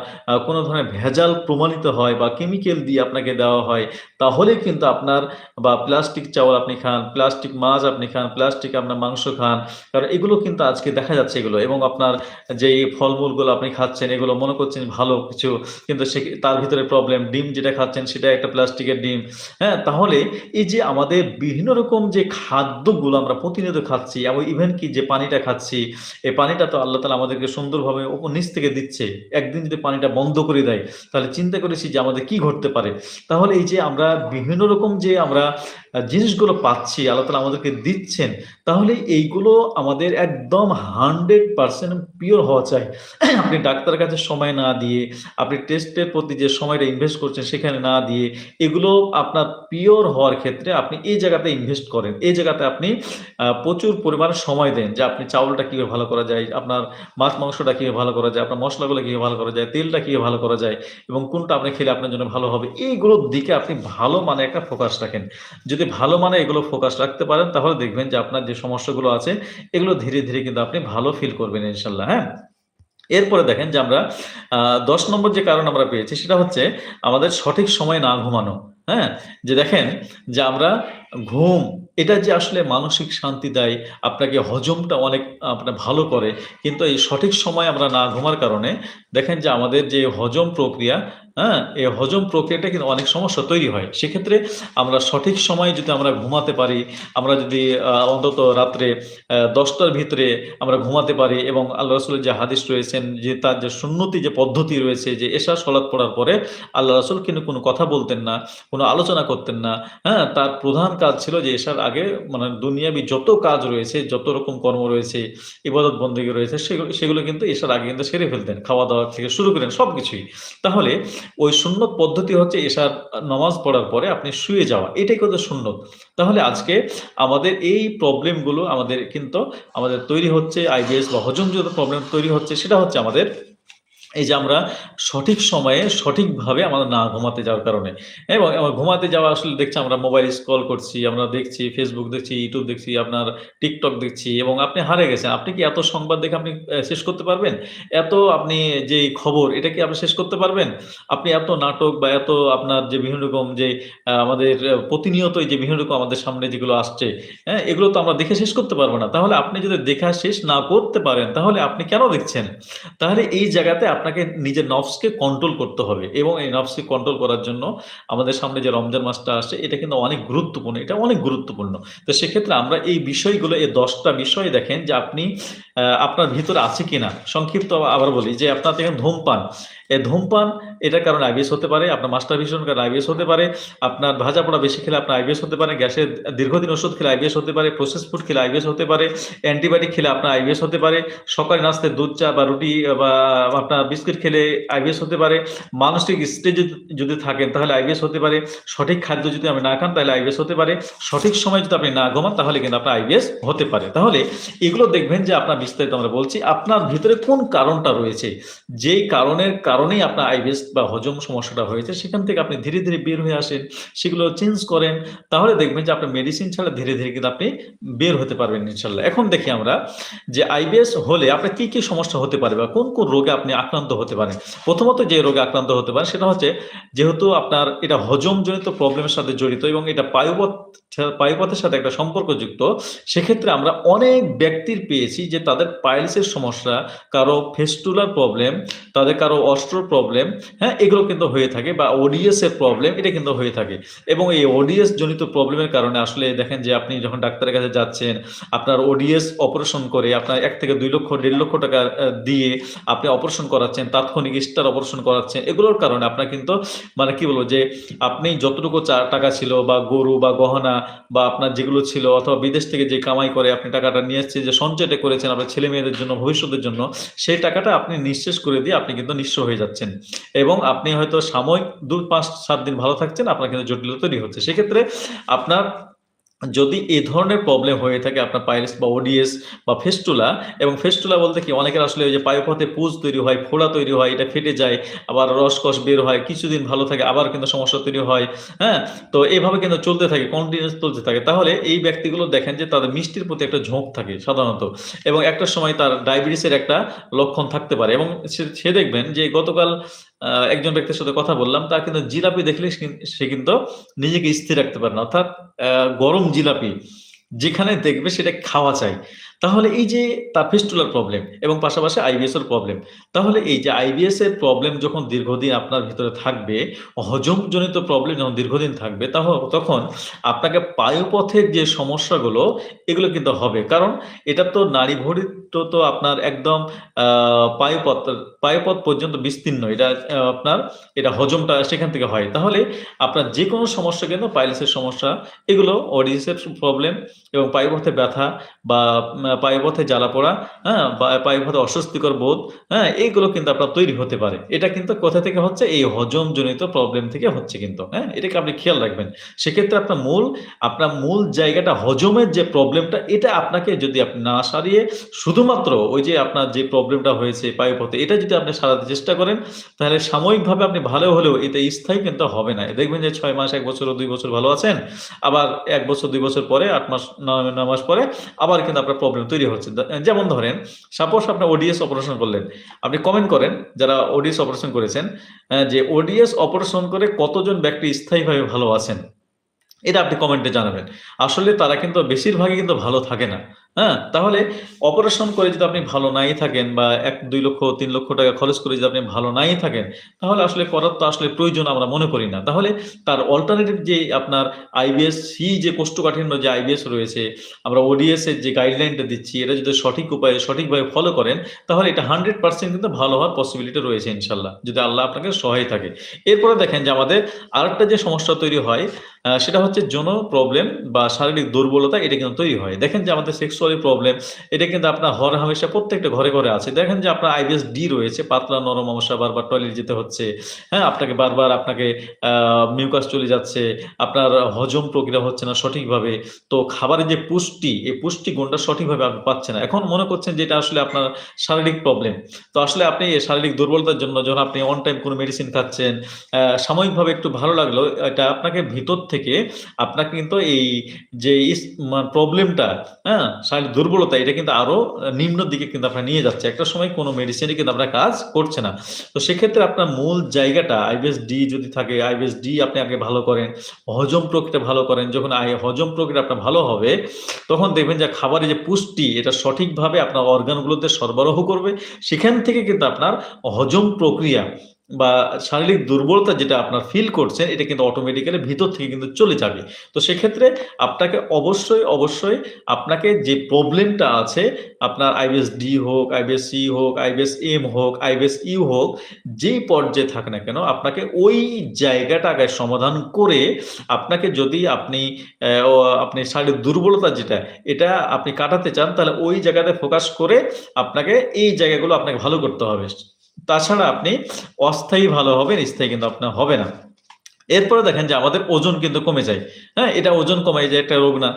কোনো ধরনের ভেজাল প্রমাণিত হয় বা কেমিক্যাল দিয়ে আপনাকে দেওয়া হয়, তাহলে কিন্তু আপনার বা প্লাস্টিক চাউল আপনি খান, প্লাস্টিক মাছ আপনি খান, প্লাস্টিক আপনার মাংস খান। কারণ এগুলো কিন্তু আজকে দেখা যাচ্ছে এগুলো, এবং আপনার যেই ফলমূলগুলো আপনি খাচ্ছেন এগুলো মনে করছেন ভালো কিছু, কিন্তু তার ভিতরে প্রবলেম। ডিম যেটা খাচ্ছেন সেটা একটা প্লাস্টিকের ডিম। হ্যাঁ? তাহলে এই যে আমাদের বিভিন্ন রকম যে খাদ্যগুলো আমরা প্রতিনিয়ত খাচ্ছি, এবং ইভেন কি যে পানিটা খাচ্ছি, এই পানিটা তো আল্লাহ তাআলা আমাদেরকে সুন্দরভাবে নিচ থেকে দিচ্ছে। একদিন যদি পানিটা বন্ধ করে দেয়, তাহলে চিন্তা করেছি যে আমাদের কি ঘটতে পারে? তাহলে এই যে আমরা বিভিন্ন রকম যে আমরা জিনিসগুলো পাচ্ছি, আল্লাহ তাআলা আমাদেরকে দিচ্ছেন, তাহলে এইগুলো আমাদের একদম 100% পিওর হওয়া চাই। আপনি ডাক্তারের কাছে সময় না দিয়ে, আপনি টেস্টের প্রতি যে সময়টা ইনভেস্ট করছেন সেখানে না দিয়ে, এগুলো আপনার পিওর হওয়ার ক্ষেত্রে আপনি এই জায়গাতে ইনভেস্ট করেন। এই জায়গাতে আপনি প্রচুর পরিমাণে সময় দেন যে আপনি চাউলটা কিভাবে ভালো করা যায়, আপনার মাছ-মাংসটা কিভাবে ভালো করা যায়, আপনার মসলাগুলো কিভাবে ভালো করা যায়, তেলটা কিভাবে ভালো করা যায় এবং কোনটা আপনি খেলে আপনার জন্য ভালো হবে। এইগুলোর দিকে আপনি ভালো মানে একটা ফোকাস রাখেন। যদি ভালো মানে এগুলো ফোকাস রাখতে পারেন তাহলে দেখবেন যে আপনার যে সমস্যাগুলো আছে এগুলো ধীরে, ধীরে কিন্তু আপনি ভালো ফিল করবেন ইনশাআল্লাহ, হ্যাঁ? এরপরে দেখেন যে আমরা ১০ নম্বর যে কারণ আমরা পেয়েছি সেটা হচ্ছে আমাদের সঠিক সময়ে না ঘুমানো। হ্যাঁ? যে দেখেন যে আমরা ঘুম এটা যে আসলে মানসিক শান্তি দেয়, আপনাকে হজমটা অনেক আপনার ভালো করে। কিন্তু এই সঠিক সময়ে আমরা না ঘুমার কারণে দেখেন যে আমাদের যে হজম প্রক্রিয়া, হ্যাঁ? এই হজম প্রক্রিয়াটা কিন্তু অনেক সমস্যা তৈরি হয়। সেক্ষেত্রে আমরা সঠিক সময়ে যদি আমরা ঘুমাতে পারি, আমরা যদি অন্তত রাত্রে ১০ টার ভিতরে আমরা ঘুমাতে পারি এবং আল্লাহ রাসূলের যে হাদিস রয়েছেন যে তার যে সুন্নতি যে পদ্ধতি রয়েছে যে এশার সলাৎ পড়ার পরে আল্লাহ রাসূল কিন্তু কোনো কথা বলতেন না, কোনো আলোচনা করতেন না। হ্যাঁ? তার প্রধান কাজ ছিল যে এশার আগে মানে দুনিয়াবি যত কাজ রয়েছে, যত রকম কর্ম রয়েছে, ইবাদত বন্দেগী রয়েছে সেগুলো কিন্তু এশার আগে কিন্তু সেরে ফেলতেন। খাওয়া-দাওয়া থেকে শুরু করেন সবকিছুই। তাহলে ওই সুন্নত পদ্ধতি হচ্ছে এশার নামাজ পড়ার পরে আপনি শুয়ে যাওয়া। এটাই কিন্তু সুন্নত। তাহলে আজকে আমাদের এই প্রবলেমগুলো আমাদের কিন্তু আমাদের তৈরি হচ্ছে আইবিএস বা হজমজনিত প্রবলেম তৈরি হচ্ছে সেটা হচ্ছে আমাদের এই যে আমরা সঠিক সময়ে সঠিকভাবে আমাদের না ঘুমাতে যাওয়ার কারণে এবং ঘুমাতে যাওয়া আসলে দেখছি আমরা মোবাইল স্ক্রল করছি, আমরা দেখছি Facebook দেখছি, YouTube দেখছি, আপনার TikTok দেখছি এবং আপনি হারিয়ে গেছেন। আপনি কি এত সংবাদ দেখে আপনি শেষ করতে পারবেন? এত আপনি যেই খবর এটা কি আপনি শেষ করতে পারবেন? আপনি এত নাটক বা এত আপনার যে বিভিন্ন রকম যে আমাদের প্রতিনিয়তই যে বিভিন্ন রকম আমাদের সামনে যেগুলো আসছে, হ্যাঁ? এগুলো তো আমরা দেখে শেষ করতে পারব না। তাহলে আপনি যদি দেখা শেষ না করতে পারেন তাহলে আপনি কেন দেখছেন? তাহলে এই জায়গাতে আপনাকে নিজের নফসকে কন্ট্রোল করতে হবে এবং এই নফসকে কন্ট্রোল করার জন্য আমাদের সামনে যে রমজান মাসটা আসছে এটা কিন্তু অনেক গুরুত্বপূর্ণ। এটা অনেক গুরুত্বপূর্ণ। তো সেক্ষেত্রে আমরা এই বিষয়গুলো এই ১০ টা বিষয় দেখেন যে আপনি আপনার ভিতরে আছে কিনা? সংক্ষিপ্ত আবার বলি যে আপনার দেখেন ধূমপান। এই ধূমপান এটার কারণে আইবিএস হতে পারে, আপনার মাস্টারবেশনের কারণে আইবিএস হতে পারে, আপনার ভাজা-পোড়া বেশি খেলে আপনার আইবিএস হতে পারে, গ্যাসের দীর্ঘদিন ওষুধ খেলে আইবিএস হতে পারে, প্রসেস ফুড খেলে আইবিএস হতে পারে, অ্যান্টিবায়োটিক খেলে আপনার আইবিএস হতে পারে, সকালে নাস্তায় দুধ চা বা রুটি বা আপনার বিস্কিট খেলে আইবিএস হতে পারে, মানসিক স্টেজে যদি থাকেন তাহলে আইবিএস হতে পারে, সঠিক খাদ্য যদি আপনি না খান তাহলে আইবিএস হতে পারে, সঠিক সময়ে যদি আপনি না ঘুমান তাহলে কিন্তু আপনার আইবিএস হতে পারে। তাহলে এগুলো দেখবেন যে আপনার বিস্তারিত আমরা বলছি, আপনার ভিতরে কোন কারণটা রয়েছে? যেই কারণের কারণেই আপনার আইবিএস বা হজম সমস্যাটা হয়েছে সেখান থেকে আপনি ধীরে, ধীরে বের হয়ে আসেন, সেগুলো চেঞ্জ করেন। তাহলে দেখবেন যে আপনার মেডিসিন ছাড়া ধীরে, ধীরে কিন্তু আপনি বের হতে পারবেন ইনশাআল্লাহ। এখন দেখি আমরা যে আইবিএস হলে আপনার কি, কি সমস্যা হতে পারে বা কোন, কোন রোগে আপনি আক্রান্ত হতে পারেন? প্রথমত যে রোগে আক্রান্ত হতে পারেন সেটা হচ্ছে যেহেতু আপনার এটা হজমজনিত প্রবলেমের সাথে জড়িত এবং এটা পায়ুপথের সাথে একটা সম্পর্কযুক্ত, সেক্ষেত্রে আমরা অনেক ব্যক্তির পেয়েছি যে তাদের পাইলসের সমস্যা, কারো ফেস্টুলার প্রবলেম, তাদের কারো অস্ট্রোর প্রবলেম, হ্যাঁ? এগুলো কিন্তু হয়ে থাকে বা ওডিএস এর প্রবলেম এটা কিন্তু হয়ে থাকে। এবং এই ওডিএস জনিত প্রবলেমের কারণে আসলে দেখেন যে আপনি যখন ডাক্তারের কাছে যাচ্ছেন, আপনার ওডিএস অপারেশন করে আপনার ১ থেকে ২ লক্ষ, ১.৫ লক্ষ টাকা দিয়ে আপনি অপারেশন করাচ্ছেন, তাৎক্ষণিক স্টার অপারেশন করাচ্ছেন। এগুলোর কারণে আপনার কিন্তু মানে কি বলবো যে আপনি যতটুকু টাকা ছিল বা গরু বা গহনা বা আপনার যেগুলো ছিল অথবা বিদেশ থেকে যে কামাই করে আপনি টাকাটা নিয়ে এসেছেন যে সঞ্চয়টা করেছেন আপনার ছেলে-মেয়েদের জন্য, ভবিষ্যতের জন্য, সেই টাকাটা আপনি নিঃশেষ করে দিয়ে আপনি কিন্তু নিঃস্ব হয়ে যাচ্ছেন। এবং আপনি হয়তো সাময়িক ২, ৫, ৭ দিন ভালো থাকছেন, আপনার কিন্তু জটিলতা তৈরি হচ্ছে। সেক্ষেত্রে আপনার যদি এ ধরনের প্রবলেম হয়ে থাকে আপনার পাইলস বা ওডিএস বা ফেস্টুলা এবং ফেস্টুলা বলতে কি অনেকের আসলে ওই যে পায়ুপথে পুজ তৈরি হয়, ফোড়া তৈরি হয়, এটা ফেটে যায়, আবার রসকস বের হয়, কিছুদিন ভালো থাকে আবার কিন্তু সমস্যা তৈরি হয়, হ্যাঁ? তো এভাবে কিন্তু চলতে থাকে, কন্টিনিউয়াস চলতে থাকে। তাহলে এই ব্যক্তিগুলো দেখেন যে তাদের মিষ্টির প্রতি একটা ঝোঁক থাকে সাধারণত এবং একটা সময় তার ডায়াবেটিসের একটা লক্ষণ থাকতে পারে এবং সে দেখবেন যে গতকাল একজন ব্যক্তির সাথে কথা বললাম, তার কিন্তু জিলাপি দেখলে সে কিন্তু নিজেকে স্থির রাখতে পারে না। অর্থাৎ গরম জিলাপি যেখানে দেখবে সেটা খাওয়া চাই। তাহলে এই যে তার ফিস্টুলার প্রবলেম এবং পাশাপাশি আইবিএস এর প্রবলেম। তাহলে এই যে আইবিএস এর প্রবলেম যখন দীর্ঘদিন আপনার ভিতরে থাকবে, হজমজনিত প্রবলেম যখন দীর্ঘদিন থাকবে তখন আপনাকে পায়ুপথের যে সমস্যাগুলো এগুলো কিন্তু হবে। কারণ এটা তো নাড়িভুড়ি তো আপনার একদম আ পায়ুপথ পায়ুপথ পর্যন্ত বিস্তীর্ণ। এটা আপনার এটা হজমটা সেখান থেকে হয়। তাহলে আপনার যেকোনো সমস্যা কিন্তু পাইলসের সমস্যা এগুলো ওডিএসের প্রবলেম এবং পায়ুপথে ব্যথা বা পায়ুপথে জ্বালাপোড়া, হ্যাঁ? বা পায়ুপথে অস্বস্তিকর বোধ, হ্যাঁ? এইগুলো কিন্তু আপনার তৈরি হতে পারে। এটা কিন্তু কোথা থেকে হচ্ছে? এই হজমজনিত প্রবলেম থেকে হচ্ছে কিন্তু, হ্যাঁ? এটাকে আপনি খেয়াল রাখবেন। সেক্ষেত্রে আপনার মূল জায়গাটা হজমের যে প্রবলেমটা এটা আপনাকে যদি আপনি না সারিয়ে শুধুমাত্র ওই যে আপনার যে প্রবলেমটা হয়েছে পায়ুপথে এটা যদি আপনি সারাতে চেষ্টা করেন, তাহলে সাময়িকভাবে আপনি ভালো হলেও এটা স্থায়ী কিন্তু হবে না। দেখবেন যে ৬ মাস, ১ বছর ও ২ বছর ভালো আছেন। আবার ১ বছর ২ বছর পরে ৮ মাস ৯ মাস পরে আবার কিন্তু আপনার প্রবলেম তৈরি হচ্ছে। যেমন ধরেন সাপোজ আপনার ওডিএস অপারেশন করলেন। আপনি কমেন্ট করেন যারা ওডিএস অপারেশন করেছেন, যে ওডিএস অপারেশন করে কতজন ব্যক্তি স্থায়ীভাবে ভালো আছেন? এটা আপনি কমেন্টে জানাবেন। আসলে তারা কিন্তু বেশিরভাগই কিন্তু ভালো থাকে না। হ্যাঁ? তাহলে অপারেশন করে যদি আপনি ভালো নাই থাকেন বা ১, ২ লক্ষ, ৩ লক্ষ টাকা খরচ করে যদি আপনি ভালো নাই থাকেন, তাহলে আসলে করার তো আসলে প্রয়োজন আমরা মনে করি না। তাহলে তার অল্টারনেটিভ যে আপনার আইবিএস-সি যে কোষ্ঠকাঠিন্য যে আইবিএস রয়েছে, আমরা ওডিএস এর যে গাইডলাইনটা দিচ্ছি, এটা যদি সঠিক উপায়ে সঠিকভাবে ফলো করেন, তাহলে এটা 100% কিন্তু ভালো হওয়ার পসিবিলিটি রয়েছে ইনশাআল্লাহ। যদি আল্লাহ আপনাকে সহায় থাকে। এরপরে দেখেন যে আমাদের আরেকটা যে সমস্যা তৈরি হয় সেটা হচ্ছে যৌন প্রবলেম বা শারীরিক দুর্বলতা এটা কিন্তু তৈরি হয়। দেখেন যে আমাদের সেক্সুয়ালি প্রবলেম এটা কিন্তু আপনার হরহামেশা প্রত্যেকটা ঘরে আছে। দেখেন যে আপনার আইবিএস-ডি রয়েছে, পাতলা নরম অমাশা বারবার টয়লেট যেতে হচ্ছে। হ্যাঁ? আপনাকে বারবার আ মিউকাস চলে যাচ্ছে। আপনার হজম প্রক্রিয়া হচ্ছে না সঠিকভাবে। তো খাবারের যে পুষ্টি, এই পুষ্টি গুণটা সঠিকভাবে আপনি পাচ্ছেন না। এখন মনে করছেন যে এটা আসলে আপনার শারীরিক প্রবলেম। তো আসলে আপনি এই শারীরিক দুর্বলতার জন্য যখন আপনি অন টাইম কোনো মেডিসিন খাচ্ছেন, সাময়িকভাবে একটু ভালো লাগলো। এটা আপনাকে ভিতর থেকে আপনাকে কিন্তু এই যে প্রবলেমটা, হ্যাঁ? শারীরিক দুর্বলতা এটা কিন্তু আরো নিম্ন দিকে কিন্তু আপনার নিয়ে যাচ্ছে। একটা সময় কোনো মেডিসিনই কিন্তু আপনার কাজ করছে না। তো সেক্ষেত্রে আপনার মূল জায়গাটা আইবিএস-ডি যদি থাকে, আইবিএস-ডি আপনি আগে ভালো করেন, হজম প্রক্রিয়া ভালো করেন। যখন হজম প্রক্রিয়া আপনার ভালো হবে, তখন দেখবেন যে খাবারের যে পুষ্টি এটা সঠিকভাবে আপনার অর্গানগুলোতে সরবরাহ করবে। সেখান থেকে কিন্তু আপনার হজম প্রক্রিয়া বা শারীরিক দুর্বলতা যেটা আপনার ফিল করছেন, এটা কিন্তু অটোমেটিক্যালি ভিতর থেকে কিন্তু চলে যাবে। তো সেক্ষেত্রে আপনাকে অবশ্যই আপনাকে যে প্রবলেমটা আছে, আপনার আইবিএস-ডি হোক, আইবিএস-সি হোক, আইবিএস-এম হোক, আইবিএস-ইউ হোক, যেই পর্যায়ে থাক না কেন, আপনাকে ওই জায়গাটা আগে সমাধান করে আপনাকে যদি আপনি শারীরিক দুর্বলতা যেটা, এটা আপনি কাটাতে চান, তাহলে ওই জায়গাতে ফোকাস করে আপনাকে এই জায়গাগুলো আপনাকে ভালো করতে হবে। তাছাড়া আপনি অস্থায়ী ভালো হবেন, স্থায়ী কিন্তু আপনার হবে না। এরপরে দেখেন যে আমাদের ওজন কিন্তু কমে যায়। হ্যাঁ? এটা ওজন কমায় যে একটা রোগ না।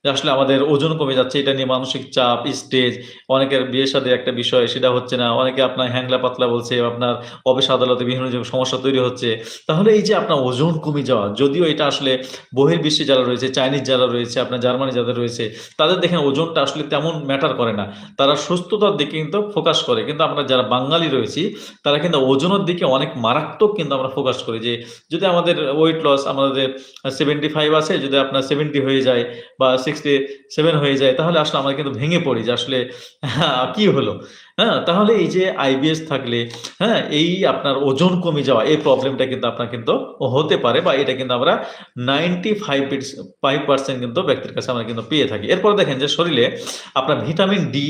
যে আসলে আমাদের ওজন কমে যাচ্ছে এটা নিয়ে মানসিক চাপ, স্ট্রেস, অনেকের বিয়ে-শাদীর একটা বিষয় সেটা হচ্ছে না। অনেকে আপনার হ্যাংলা-পাতলা বলছে, আপনার অফিস আদালতে বিভিন্ন সমস্যা তৈরি হচ্ছে। তাহলে এই যে আপনার ওজন কমে যাওয়া, যদিও এটা আসলে বহির্বিশ্বে যারা রয়েছে, চাইনিজ যারা রয়েছে, আপনার জার্মানি যাদের রয়েছে, তাদের দেখেন ওজনটা আসলে তেমন ম্যাটার করে না। তারা সুস্থতার দিকে কিন্তু ফোকাস করে। কিন্তু আমরা যারা বাঙালি রয়েছি, তারা কিন্তু ওজনের দিকে অনেক মারাত্মক কিন্তু আমরা ফোকাস করি যে যদি আমাদের ওয়েট লস আমাদের 75 আছে, যদি আপনার 70 হয়ে যায় বা 67 হয়ে যায়, তাহলে আসলে আমরা কিন্তু ভেঙে পড়ি যে আসলে কি হলো? হ্যাঁ? তাহলে এই যে আইবিএস থাকলে, হ্যাঁ? এই আপনার ওজন কমে যাওয়া এই প্রবলেমটা কিন্তু আপনার কিন্তু হতে পারে বা এটা কিন্তু আমরা 95% কিন্তু ব্যক্তির কাছে আমরা কিন্তু পেয়ে থাকি। এরপর দেখেন যে শরীরে আপনার ভিটামিন ডি,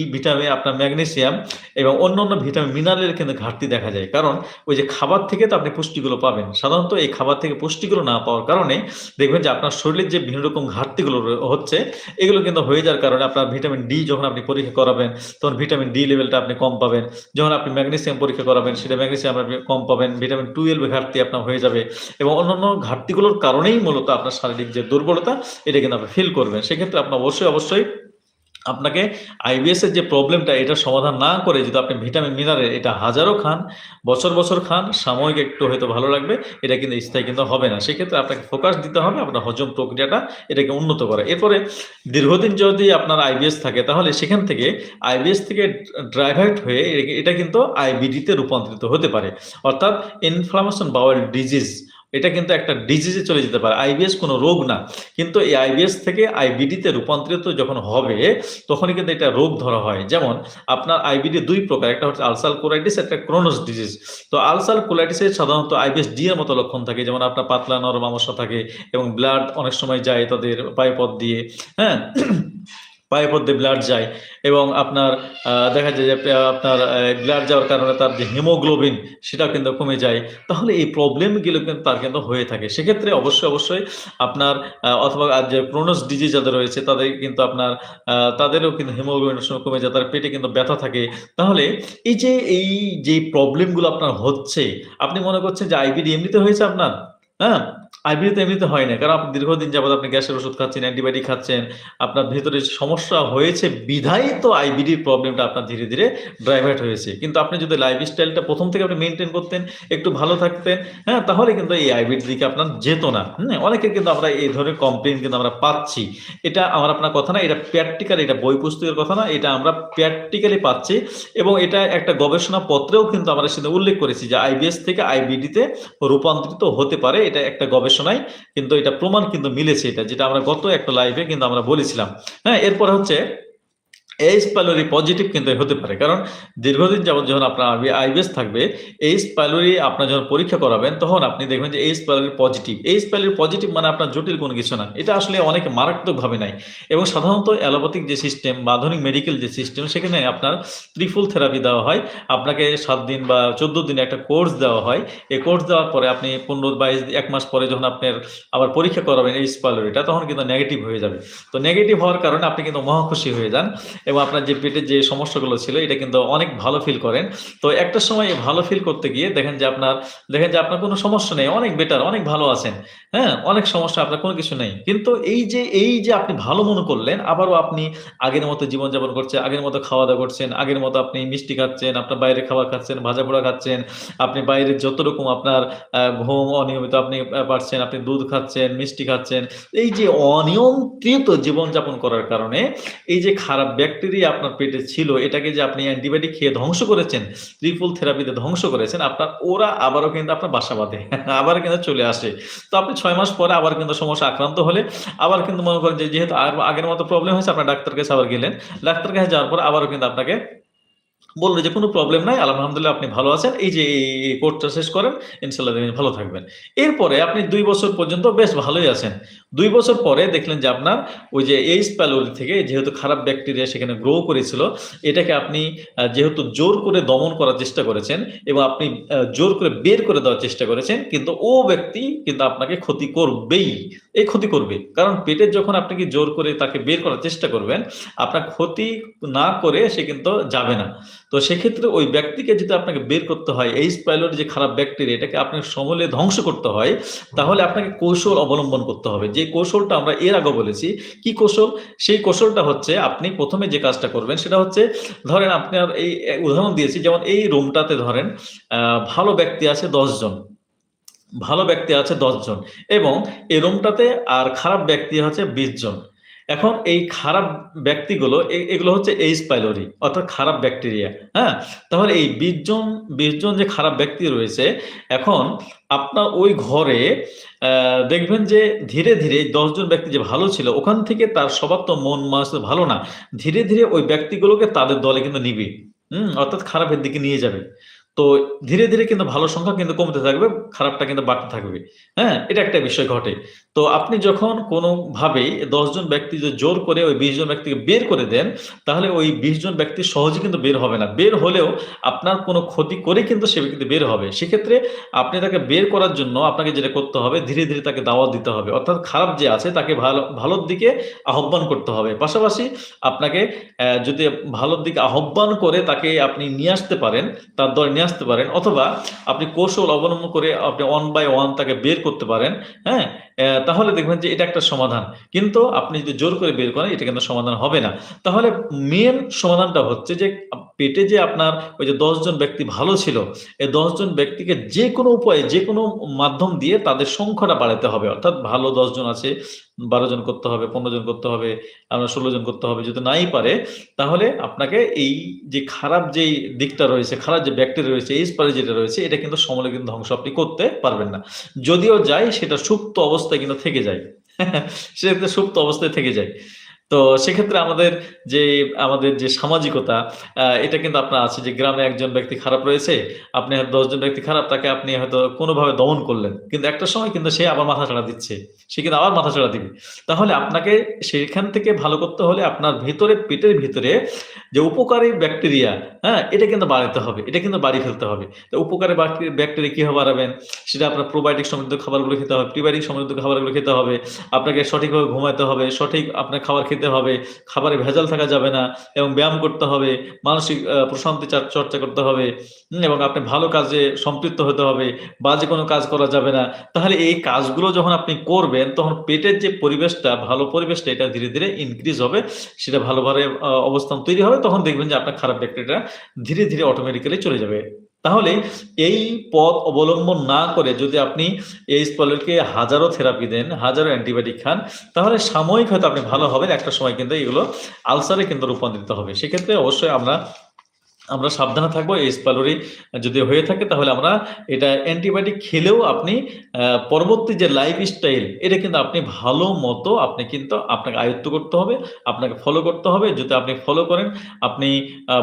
আপনার ম্যাগনেসিয়াম এবং অন্যান্য ভিটামিন, মিনারেলের কিন্তু ঘাটতি দেখা যায়। কারণ ওই যে খাবার থেকে তো আপনি পুষ্টিগুলো পাবেন। সাধারণত এই খাবার থেকে পুষ্টিগুলো না পাওয়ার কারণে দেখবেন যে আপনার শরীরের যে বিভিন্ন রকম ঘাটতিগুলো হচ্ছে, এগুলো কিন্তু হয়ে যাওয়ার কারণে আপনার ভিটামিন ডি যখন আপনি পরীক্ষা করাবেন, তখন ভিটামিন ডি লেভেলটা আপনি কম পাবেন। যখন আপনি ম্যাগনেসিয়াম পরীক্ষা করাবেন, সেটা ম্যাগনেসিয়াম আপনি কম পাবেন। ভিটামিন 12 এর ঘাটতি আপনার হয়ে যাবে এবং অন্যান্য ঘাটতিগুলোর কারণেই মূলত আপনার শারীরিক যে দুর্বলতা, এটা কিন্তু আপনি ফিল করবেন। সেক্ষেত্রে আপনার অবশ্যই আপনাকে আইবিএস এর যে প্রবলেমটা এটার সমাধান না করে যদি আপনি ভিটামিন, মিনারেল এটা হাজারও খান, বছর খান, সাময়িক একটু হয়তো ভালো লাগবে, এটা কিন্তু স্থায়ী কিন্তু হবে না। সেক্ষেত্রে আপনাকে ফোকাস দিতে হবে আপনার হজম প্রক্রিয়াটা এটাকে উন্নত করা। এরপরে দীর্ঘদিন যদি আপনার আইবিএস থাকে তাহলে সেখান থেকে আইবিএস থেকে ডাইভার্ট হয়ে এটা কিন্তু আইবিডি তে রূপান্তরিত হতে পারে। অর্থাৎ ইনফ্লামেশন বাওয়েল ডিজিজ এটা কিন্তু একটা ডিজিজে চলে যেতে পারে। আইবিএস কোনো রোগ না। কিন্তু এই আইবিএস থেকে আইবিডিতে রূপান্তরিত যখন হবে, তখনই কিন্তু এটা রোগ ধরা হয়। যেমন আপনার আইবিডি ২ প্রকার। একটা হচ্ছে আলসার কোলাইটিস, একটা ক্রোনস ডিজিজ। তো আলসার কোলাইটিসের সাধারণত আইবিএস ডি এর মতো লক্ষণ থাকে। যেমন আপনার পাতলা নরম আমাশা থাকে এবং ব্লাড অনেক সময় যায় তাদের পায়ুপথ দিয়ে, হ্যাঁ? পায়ুপথ দিয়ে ব্লাড যায় এবং আপনার দেখা যায় যে আপনার ব্লাড যাওয়ার কারণে তার যে হিমোগ্লোবিন সেটাও কিন্তু কমে যায়। তাহলে এই প্রবলেমগুলো কিন্তু তার কিন্তু হয়ে থাকে। সেক্ষেত্রে অবশ্যই আপনার অথবা যে ক্রোনস ডিজিজ যাদের রয়েছে তাদের কিন্তু আপনার তাদেরও কিন্তু হিমোগ্লোবিন অনেক সময় কমে যায়। তার পেটে কিন্তু ব্যথা থাকে। তাহলে এই যে প্রবলেমগুলো আপনার হচ্ছে, আপনি মনে করছেন যে আইবিডি এমনিতে হয়েছে আপনার? হ্যাঁ? আইবিডি তো এমনিতে হয় না। কারণ আপনি দীর্ঘদিন যাবত আপনি গ্যাসের ওষুধ খাচ্ছেন, অ্যান্টিবায়োটিক খাচ্ছেন। আপনার ভেতরে সমস্যা হয়েছে বিধায় তো আইবিডির প্রবলেমটা আপনার ধীরে ডাইভার্ট হয়েছে। কিন্তু আপনি যদি লাইফস্টাইলটা ১ম থেকে আপনি মেইনটেইন করতেন, একটু ভালো থাকতেন, হ্যাঁ? তাহলে কিন্তু এই আইবিডির দিকে আপনার যেত না। অনেকের কিন্তু আমরা এই ধরনের কমপ্লেইন কিন্তু আমরা পাচ্ছি। এটা আমার আপনার কথা না, এটা প্র্যাকটিক্যাল, এটা বই পুস্তকের কথা না, এটা আমরা প্র্যাকটিক্যালি পাচ্ছি এবং এটা একটা গবেষণাপত্রেও কিন্তু আমরা সেটা উল্লেখ করেছি যে আইবিএস থেকে আইবিডিতে রূপান্তরিত হতে পারে। এটা একটা গবেষণায় কিন্তু এটা প্রমাণ কিন্তু মিলেছে, এটা যেটা আমরা গত একটা লাইভে কিন্তু আমরা বলেছিলাম। হ্যাঁ, এরপরে হচ্ছে এইচ পাইলোরি পজিটিভ কিন্তু হতে পারে। কারণ দীর্ঘদিন যাবত যখন আপনার আইবিএস থাকবে, এইচ পাইলোরি আপনার যখন পরীক্ষা করাবেন তখন আপনি দেখবেন যে H pylori positive. H pylori positive মানে আপনার জটিল কোনো কিছু না। এটা আসলে অনেকে মারাত্মকভাবে নেয় এবং সাধারণত অ্যালোপ্যাথিক যে সিস্টেম বা আধুনিক মেডিকেল যে সিস্টেম সেখানে আপনার ত্রিফল থেরাপি দেওয়া হয়। আপনাকে ৭ দিন বা ১৪ দিনের একটা কোর্স দেওয়া হয়। এই কোর্স দেওয়ার পরে আপনি ১৫-২২ ১ মাস পরে যখন আপনার আবার পরীক্ষা করাবেন এইচ পাইলোরিটা তখন কিন্তু নেগেটিভ হয়ে যাবে। তো নেগেটিভ হওয়ার কারণে আপনি কিন্তু মহাখুশি হয়ে যান এবং আপনার যে পেটের যে সমস্যাগুলো ছিল এটা কিন্তু অনেক ভালো ফিল করেন। তো একটা সময় ভালো ফিল করতে গিয়ে দেখেন যে আপনার কোনো সমস্যা নেই। অনেক বেটার, অনেক ভালো আছেন। হ্যাঁ? অনেক সমস্যা আপনার কোনো কিছু নেই। কিন্তু এই যে আপনি ভালো মনে করলেন, আবারও আপনি আগের মতো জীবনযাপন করছেন, আগের মতো খাওয়া-দাওয়া করছেন, আগের মতো আপনি মিষ্টি খাচ্ছেন, আপনার বাইরের খাবার খাচ্ছেন, ভাজা-পোড়া খাচ্ছেন, আপনি বাইরের যত রকম আপনার ঘুম অনিয়মিত আপনি পারছেন, আপনি দুধ খাচ্ছেন, মিষ্টি খাচ্ছেন। এই যে অনিয়ন্ত্রিত জীবনযাপন করার কারণে এই যে খারাপ ব্যাকটেরিয়া আপনার পেটে ছিল, এটাকে যে আপনি অ্যান্টিবায়োটিক খেয়ে ধ্বংস করেছেন, ট্রিপল থেরাপিতে ধ্বংস করেছেন, ওরা আবারও কিন্তু আপনার বাসা বাঁধে। আবার কিন্তু চলে আসে। তো আপনি ৬ মাস পরে আবার কিন্তু সমস্যা আক্রান্ত হলে আবার কিন্তু মনে করেন যে যেহেতু আগের মতো প্রবলেম হয়েছে আপনার ডাক্তারের কাছে আবার গেলেন। ডাক্তারের কাছে যাওয়ার পর আবারও কিন্তু আপনাকে বলল যে কোনো প্রবলেম নাই। আলহামদুলিল্লাহ আপনি ভালো আছেন। এই যে এই কোর্সটা শেষ করেন, ইনশাআল্লাহ দেখবেন ভালো থাকবেন। এরপরে আপনি ২ বছর পর্যন্ত বেশ ভালোই আছেন। ২ বছর পরে দেখলেন যে আপনার ওই যে এইচ পাইলোরি থেকে যেহেতু খারাপ ব্যাকটেরিয়া সেখানে গ্রো করেছিল, এটাকে আপনি যেহেতু জোর করে দমন করার চেষ্টা করেছেন এবং আপনি জোর করে বের করে দেওয়ার চেষ্টা করেছেন, কিন্তু ও ব্যক্তি কিন্তু আপনাকে ক্ষতি করবেই। ক্ষতি করবে। কারণ পেটের যখন আপনি কি জোর করে তাকে বের করার চেষ্টা করবেন, আপনার ক্ষতি না করে সে কিন্তু যাবে না। তো সেক্ষেত্রে ওই ব্যক্তিকে যদি আপনাকে বের করতে হয়, এইচ পাইলোরি যে খারাপ ব্যাকটেরিয়া এটাকে আপনাকে সমূলে ধ্বংস করতে হয়, তাহলে আপনাকে কৌশল অবলম্বন করতে হবে। যে কৌশলটা আমরা এর আগেও বলেছি। কি কৌশল? সেই কৌশলটা হচ্ছে আপনি ১ম এ যে কাজটা করবেন সেটা হচ্ছে ধরেন আপনার উদাহরণ দিয়েছি যেমন এই রুমটাতে ধরেন ভালো ব্যক্তি আছে ১০ জন। ভালো ব্যক্তি আছে ১০ জন এবং এই রুমটাতে আর খারাপ ব্যক্তি হচ্ছে ২০ জন। এখন এই খারাপ ব্যক্তিগুলো এগুলো হচ্ছে এইচ পাইলোরি অর্থাৎ খারাপ ব্যাকটেরিয়া, হ্যাঁ? তাহলে এই ২০ জন যে খারাপ ব্যক্তি রয়েছে, এখন আপনার ওই ঘরে দেখবেন যে ধীরে ১০ জন ব্যক্তি যে ভালো ছিল, ওখান থেকে তার সবার তো মন মানসিকতা ভালো না। ধীরে ওই ব্যক্তিগুলোকে তাদের দলে কিন্তু নিবে। অর্থাৎ খারাপের দিকে নিয়ে যাবে। তো ধীরে কিন্তু ভালো সংখ্যা কিন্তু কমতে থাকবে, খারাপটা কিন্তু বাড়তে থাকবে। হ্যাঁ? এটা একটা বিষয় ঘটে। তো আপনি যখন কোনোভাবেই ১০ জন ব্যক্তি যদি জোর করে ওই ২০ জন ব্যক্তিকে বের করে দেন, তাহলে ওই ২০ জন ব্যক্তি সহজে কিন্তু বের হবে না। বের হলেও আপনার কোনো ক্ষতি করে কিন্তু সে ব্যক্তি বের হবে। সেক্ষেত্রে আপনি তাকে বের করার জন্য আপনাকে যেটা করতে হবে ধীরে তাকে দাওয়াত দিতে হবে। অর্থাৎ খারাপ যে আছে তাকে ভালোর দিকে আহ্বান করতে হবে। পাশাপাশি আপনাকে যদি ভালোর দিকে আহ্বান করে তাকে আপনি নিয়ে আসতে পারেন, তার দলে নিয়ে আসতে পারেন অথবা আপনি কৌশল অবলম্বন করে আপনি 1 বাই 1 তাকে বের করতে পারেন, হ্যাঁ? তাহলে দেখবেন যে এটা একটা সমাধান। কিন্তু আপনি যদি জোর করে বের করেন এটা কিন্তু সমাধান হবে না। তাহলে মেইন সমাধানটা হচ্ছে যে পেটে যে আপনার ওই যে ১০ জন ব্যক্তি ভালো ছিল, এই ১০ জন ব্যক্তিকে যেকোনো উপায়ে যেকোনো মাধ্যম দিয়ে তাদের সংখ্যাটা বাড়াতে হবে। অর্থাৎ ভালো ১০ জন আছে, ১২ জন করতে হবে, ১৫ জন করতে হবে, আমরা ১৬ জন করতে হবে। যদি নাই পারে তাহলে আপনাকে এই যে খারাপ যেই দিকটা রয়েছে, খারাপ যে ব্যাকটেরিয়া রয়েছে, এই স্পাইরাল যেটা রয়েছে এটা কিন্তু সমূলে কিন্তু ধ্বংস আপনি করতে পারবেন না। যদিও যায় সেটা সুপ্ত অবস্থায় কিন্তু থেকে যায়। সেক্ষেত্রে সুপ্ত অবস্থায় থেকে যায়। তো সেক্ষেত্রে আমাদের যে সামাজিকতা এটা কিন্তু আপনার আছে যে গ্রামে একজন ব্যক্তি খারাপ রয়েছে, আপনি হয়তো ১০ জন ব্যক্তি খারাপ তাকে আপনি হয়তো কোনোভাবে দমন করলেন। কিন্তু একটা সময় কিন্তু সে আবার মাথাচাড়া দিচ্ছে। সে কিন্তু আবার মাথাচাড়া দিবে। তাহলে আপনাকে সেখান থেকে ভালো করতে হলে আপনার ভেতরে পেটের ভিতরে যে উপকারী ব্যাকটেরিয়া, হ্যাঁ? এটা কিন্তু বাড়াতে হবে। এটা কিন্তু বাড়িয়ে ফেলতে হবে। তো উপকারী ব্যাকটেরিয়া কিভাবে বাড়াবেন? সেটা আপনার প্রোবায়োটিক সমৃদ্ধ খাবারগুলো খেতে হবে, প্রিবায়োটিক সমৃদ্ধ খাবারগুলো খেতে হবে। আপনাকে সঠিকভাবে ঘুমাইতে হবে, সঠিক আপনার খাবার খেতে হবে, খাবারে ভেজাল থাকা যাবে না এবং ব্যায়াম করতে হবে, মানসিক প্রশান্তি চর্চা করতে হবে এবং আপনি ভালো কাজে সম্পৃক্ত হতে হবে, বাজে কোনো কাজ করা যাবে না। তাহলে এই কাজগুলো যখন আপনি করবেন তখন পেটের যে পরিবেশটা, ভালো পরিবেশটা এটা ধীরে, ধীরে ইনক্রিজ হবে। সেটা ভালোভাবে অবস্থান তৈরি হবে। তখন দেখবেন যে আপনার খারাপ ব্যাকটেরিয়াটা ধীরে, ধীরে অটোমেটিক্যালি চলে যাবে। তাহলে এই পথ অবলম্বন না করে যদি আপনি এই স্পলেরকে হাজারো থেরাপি দেন, হাজারো অ্যান্টিবায়োটিক খান, তাহলে সাময়িক হয়তো আপনি ভালো হবেন। একটা সময় কিন্তু এগুলো আলসারে কিন্তু রূপান্তরিত হবে। সেক্ষেত্রে অবশ্যই আমরা সাবধানে থাকবো। এই স্পাইলোরি যদি হয়ে থাকে তাহলে আমরা এটা অ্যান্টিবায়োটিক খেলেও আপনি পরবর্তী যে লাইফস্টাইল এটা কিন্তু আপনি ভালো মতো আপনি কিন্তু আপনাকে আয়ত্ত করতে হবে, আপনাকে ফলো করতে হবে। যদি আপনি ফলো করেন, আপনি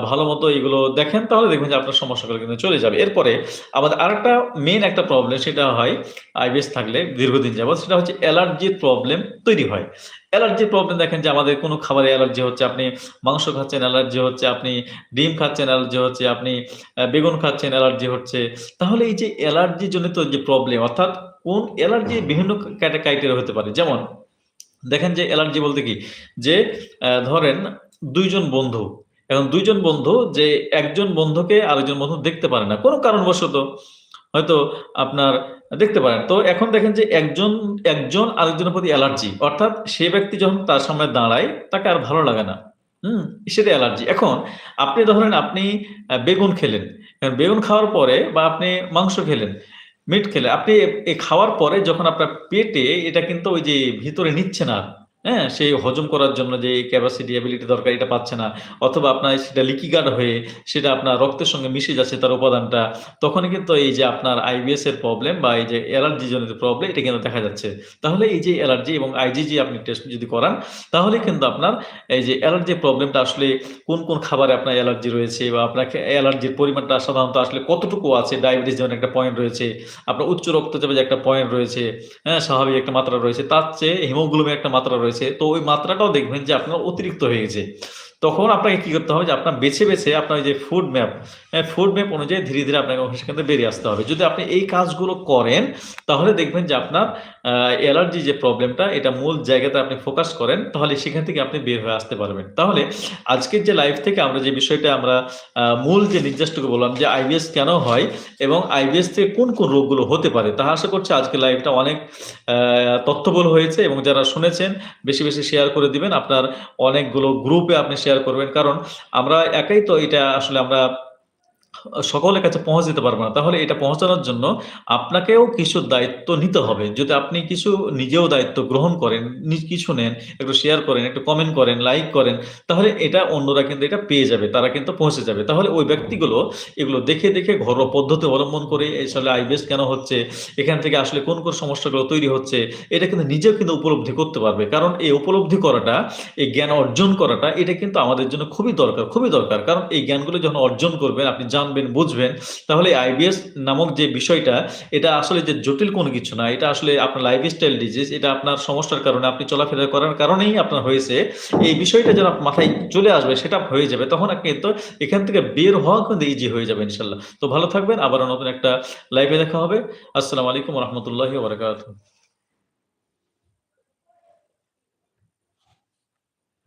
ভালো মতো এগুলো দেখেন তাহলে দেখবেন যে আপনার সমস্যাগুলো কিন্তু চলে যাবে। এরপরে আমাদের আরেকটা মেইন একটা প্রবলেম সেটা হয় আইবিএস থাকলে দীর্ঘদিন যাবৎ সেটা হচ্ছে অ্যালার্জির প্রবলেম তৈরি হয়। অ্যালার্জির প্রবলেম দেখেন যে আমাদের কোনো খাবারে অ্যালার্জি হচ্ছে, আপনি মাংস খাচ্ছেন অ্যালার্জি হচ্ছে, আপনি ডিম খাচ্ছেন অ্যালার্জি হচ্ছে, আপনি বেগুন খাচ্ছেন অ্যালার্জি হচ্ছে। তাহলে এই যে অ্যালার্জি জনিত যে প্রবলেম অর্থাৎ কোন অ্যালার্জি বিভিন্ন ক্রাইটেরিয়া হতে পারে। যেমন দেখেন যে অ্যালার্জি বলতে কি? যে ধরেন ২ জন বন্ধু। এখন ২ জন বন্ধু যে একজন বন্ধুকে আরেকজন বন্ধু দেখতে পারে না। কোন কারণবশত হয়তো আপনার দেখতে পারেন। তো এখন দেখেন যে একজন আরেকজনের প্রতি অ্যালার্জি। অর্থাৎ সে ব্যক্তি যখন তার সামনে দাঁড়ায় তাকে আর ভালো লাগে না। হুম? সেটা অ্যালার্জি। এখন আপনি ধরেন আপনি বেগুন খেলেন। এখন বেগুন খাওয়ার পরে বা আপনি মাংস খেলেন, মিট খেলেন। আপনি খাওয়ার পরে যখন আপনার পেটে এটা কিন্তু ওই যে ভিতরে নিচ্ছে না, হ্যাঁ? সেই হজম করার জন্য যে ক্যাপাসিটি এবিলিটি দরকার এটা পাচ্ছে না। অথবা আপনার সেটা লিকি গার্ড হয়ে সেটা আপনার রক্তের সঙ্গে মিশে যাচ্ছে তার উপাদানটা। তখনই কিন্তু এই যে আপনার আইবিএস এর প্রবলেম বা এই যে অ্যালার্জি জনিত প্রবলেম এটা কিন্তু দেখা যাচ্ছে। তাহলে এই যে অ্যালার্জি এবং আইজিজি আপনি টেস্ট যদি করান তাহলে কিন্তু আপনার এই যে অ্যালার্জির প্রবলেমটা আসলে কোন খাবারে আপনার অ্যালার্জি রয়েছে বা আপনার অ্যালার্জির পরিমাণটা সাধারণত আসলে কতটুকু আছে, ডায়াবেটিস যেমন একটা পয়েন্ট রয়েছে, আপনার উচ্চ রক্তচাপের যে একটা পয়েন্ট রয়েছে, হ্যাঁ? স্বাভাবিক একটা মাত্রা রয়েছে। তার চেয়ে হিমোগ্লোবিন একটা মাত্রা রয়েছে। তো ওই মাত্রাটাও দেখবেন যে আপনার অতিরিক্ত হয়ে গেছে। তখন আপনাকে কি করতে হবে যে আপনার বেছে, বেছে আপনার ওই যে ফুড ম্যাপ অনুযায়ী ধীরে, ধীরে আপনাকে সেখান থেকে বেরিয়ে আসতে হবে। যদি আপনি এই কাজগুলো করেন তাহলে দেখবেন যে আপনার অ্যালার্জি যে প্রবলেমটা এটা মূল জায়গাতে আপনি ফোকাস করেন তাহলে সেখান থেকে আপনি বের হয়ে আসতে পারবেন। তাহলে আজকের যে লাইফ থেকে আমরা যে বিষয়টা আমরা মূল যে নির্দেশটুকু বললাম যে আইবিএস কেন হয় এবং আইবিএস থেকে কোন রোগগুলো হতে পারে তা আশা করছি আজকের লাইভটা অনেক তথ্যবহুল হয়েছে এবং যারা শুনেছেন বেশি, বেশি শেয়ার করে দিবেন। আপনার অনেকগুলো গ্রুপে আপনি শেয়ার করবেন। কারণ আমরা একাই তো এটা আসলে আমরা সকলের কাছে পৌঁছে দিতে পারব না। তাহলে এটা পৌঁছানোর জন্য আপনাকেও কিছু দায়িত্ব নিতে হবে। যদি আপনি কিছু নিজেও দায়িত্ব গ্রহণ করেন, কিছু নেন, একটু শেয়ার করেন, একটু কমেন্ট করেন, লাইক করেন, তাহলে এটা অন্যরা কিন্তু এটা পেয়ে যাবে। তারা কিন্তু পৌঁছে যাবে। তাহলে ওই ব্যক্তিগুলো এগুলো দেখে, দেখে ঘরোয়া পদ্ধতি অবলম্বন করে আসলে আইবিএস কেন হচ্ছে, এখান থেকে আসলে কোন সমস্যাগুলো তৈরি হচ্ছে, এটা কিন্তু নিজেও কিন্তু উপলব্ধি করতে পারবে। কারণ এই উপলব্ধি করাটা, এই জ্ঞান অর্জন করাটা এটা কিন্তু আমাদের জন্য খুবই দরকার, খুবই দরকার। কারণ এই জ্ঞানগুলো যখন অর্জন করবেন, আপনি জানবেন, বুঝবেন, তাহলে আইবিএস নামক যে বিষয়টা এটা আসলে যে জটিল কোনো কিছু না। এটা আসলে আপনার লাইফস্টাইল ডিজিজ। এটা আপনার সমস্যার কারণে আপনি চলাফেরা করার কারণেই আপনার হয়েছে। এই বিষয়টা যখন মাথায় চলে আসবে সেটা হয়ে যাবে। তখন আপনি তো এখান থেকে বের হওয়া কিন্তু ইজি হয়ে যাবে ইনশাআল্লাহ। তো ভালো থাকবেন। আবারও নতুন একটা লাইভে দেখা হবে। আসসালামু আলাইকুম ওয়া রাহমাতুল্লাহি ওয়া বারাকাতুহু।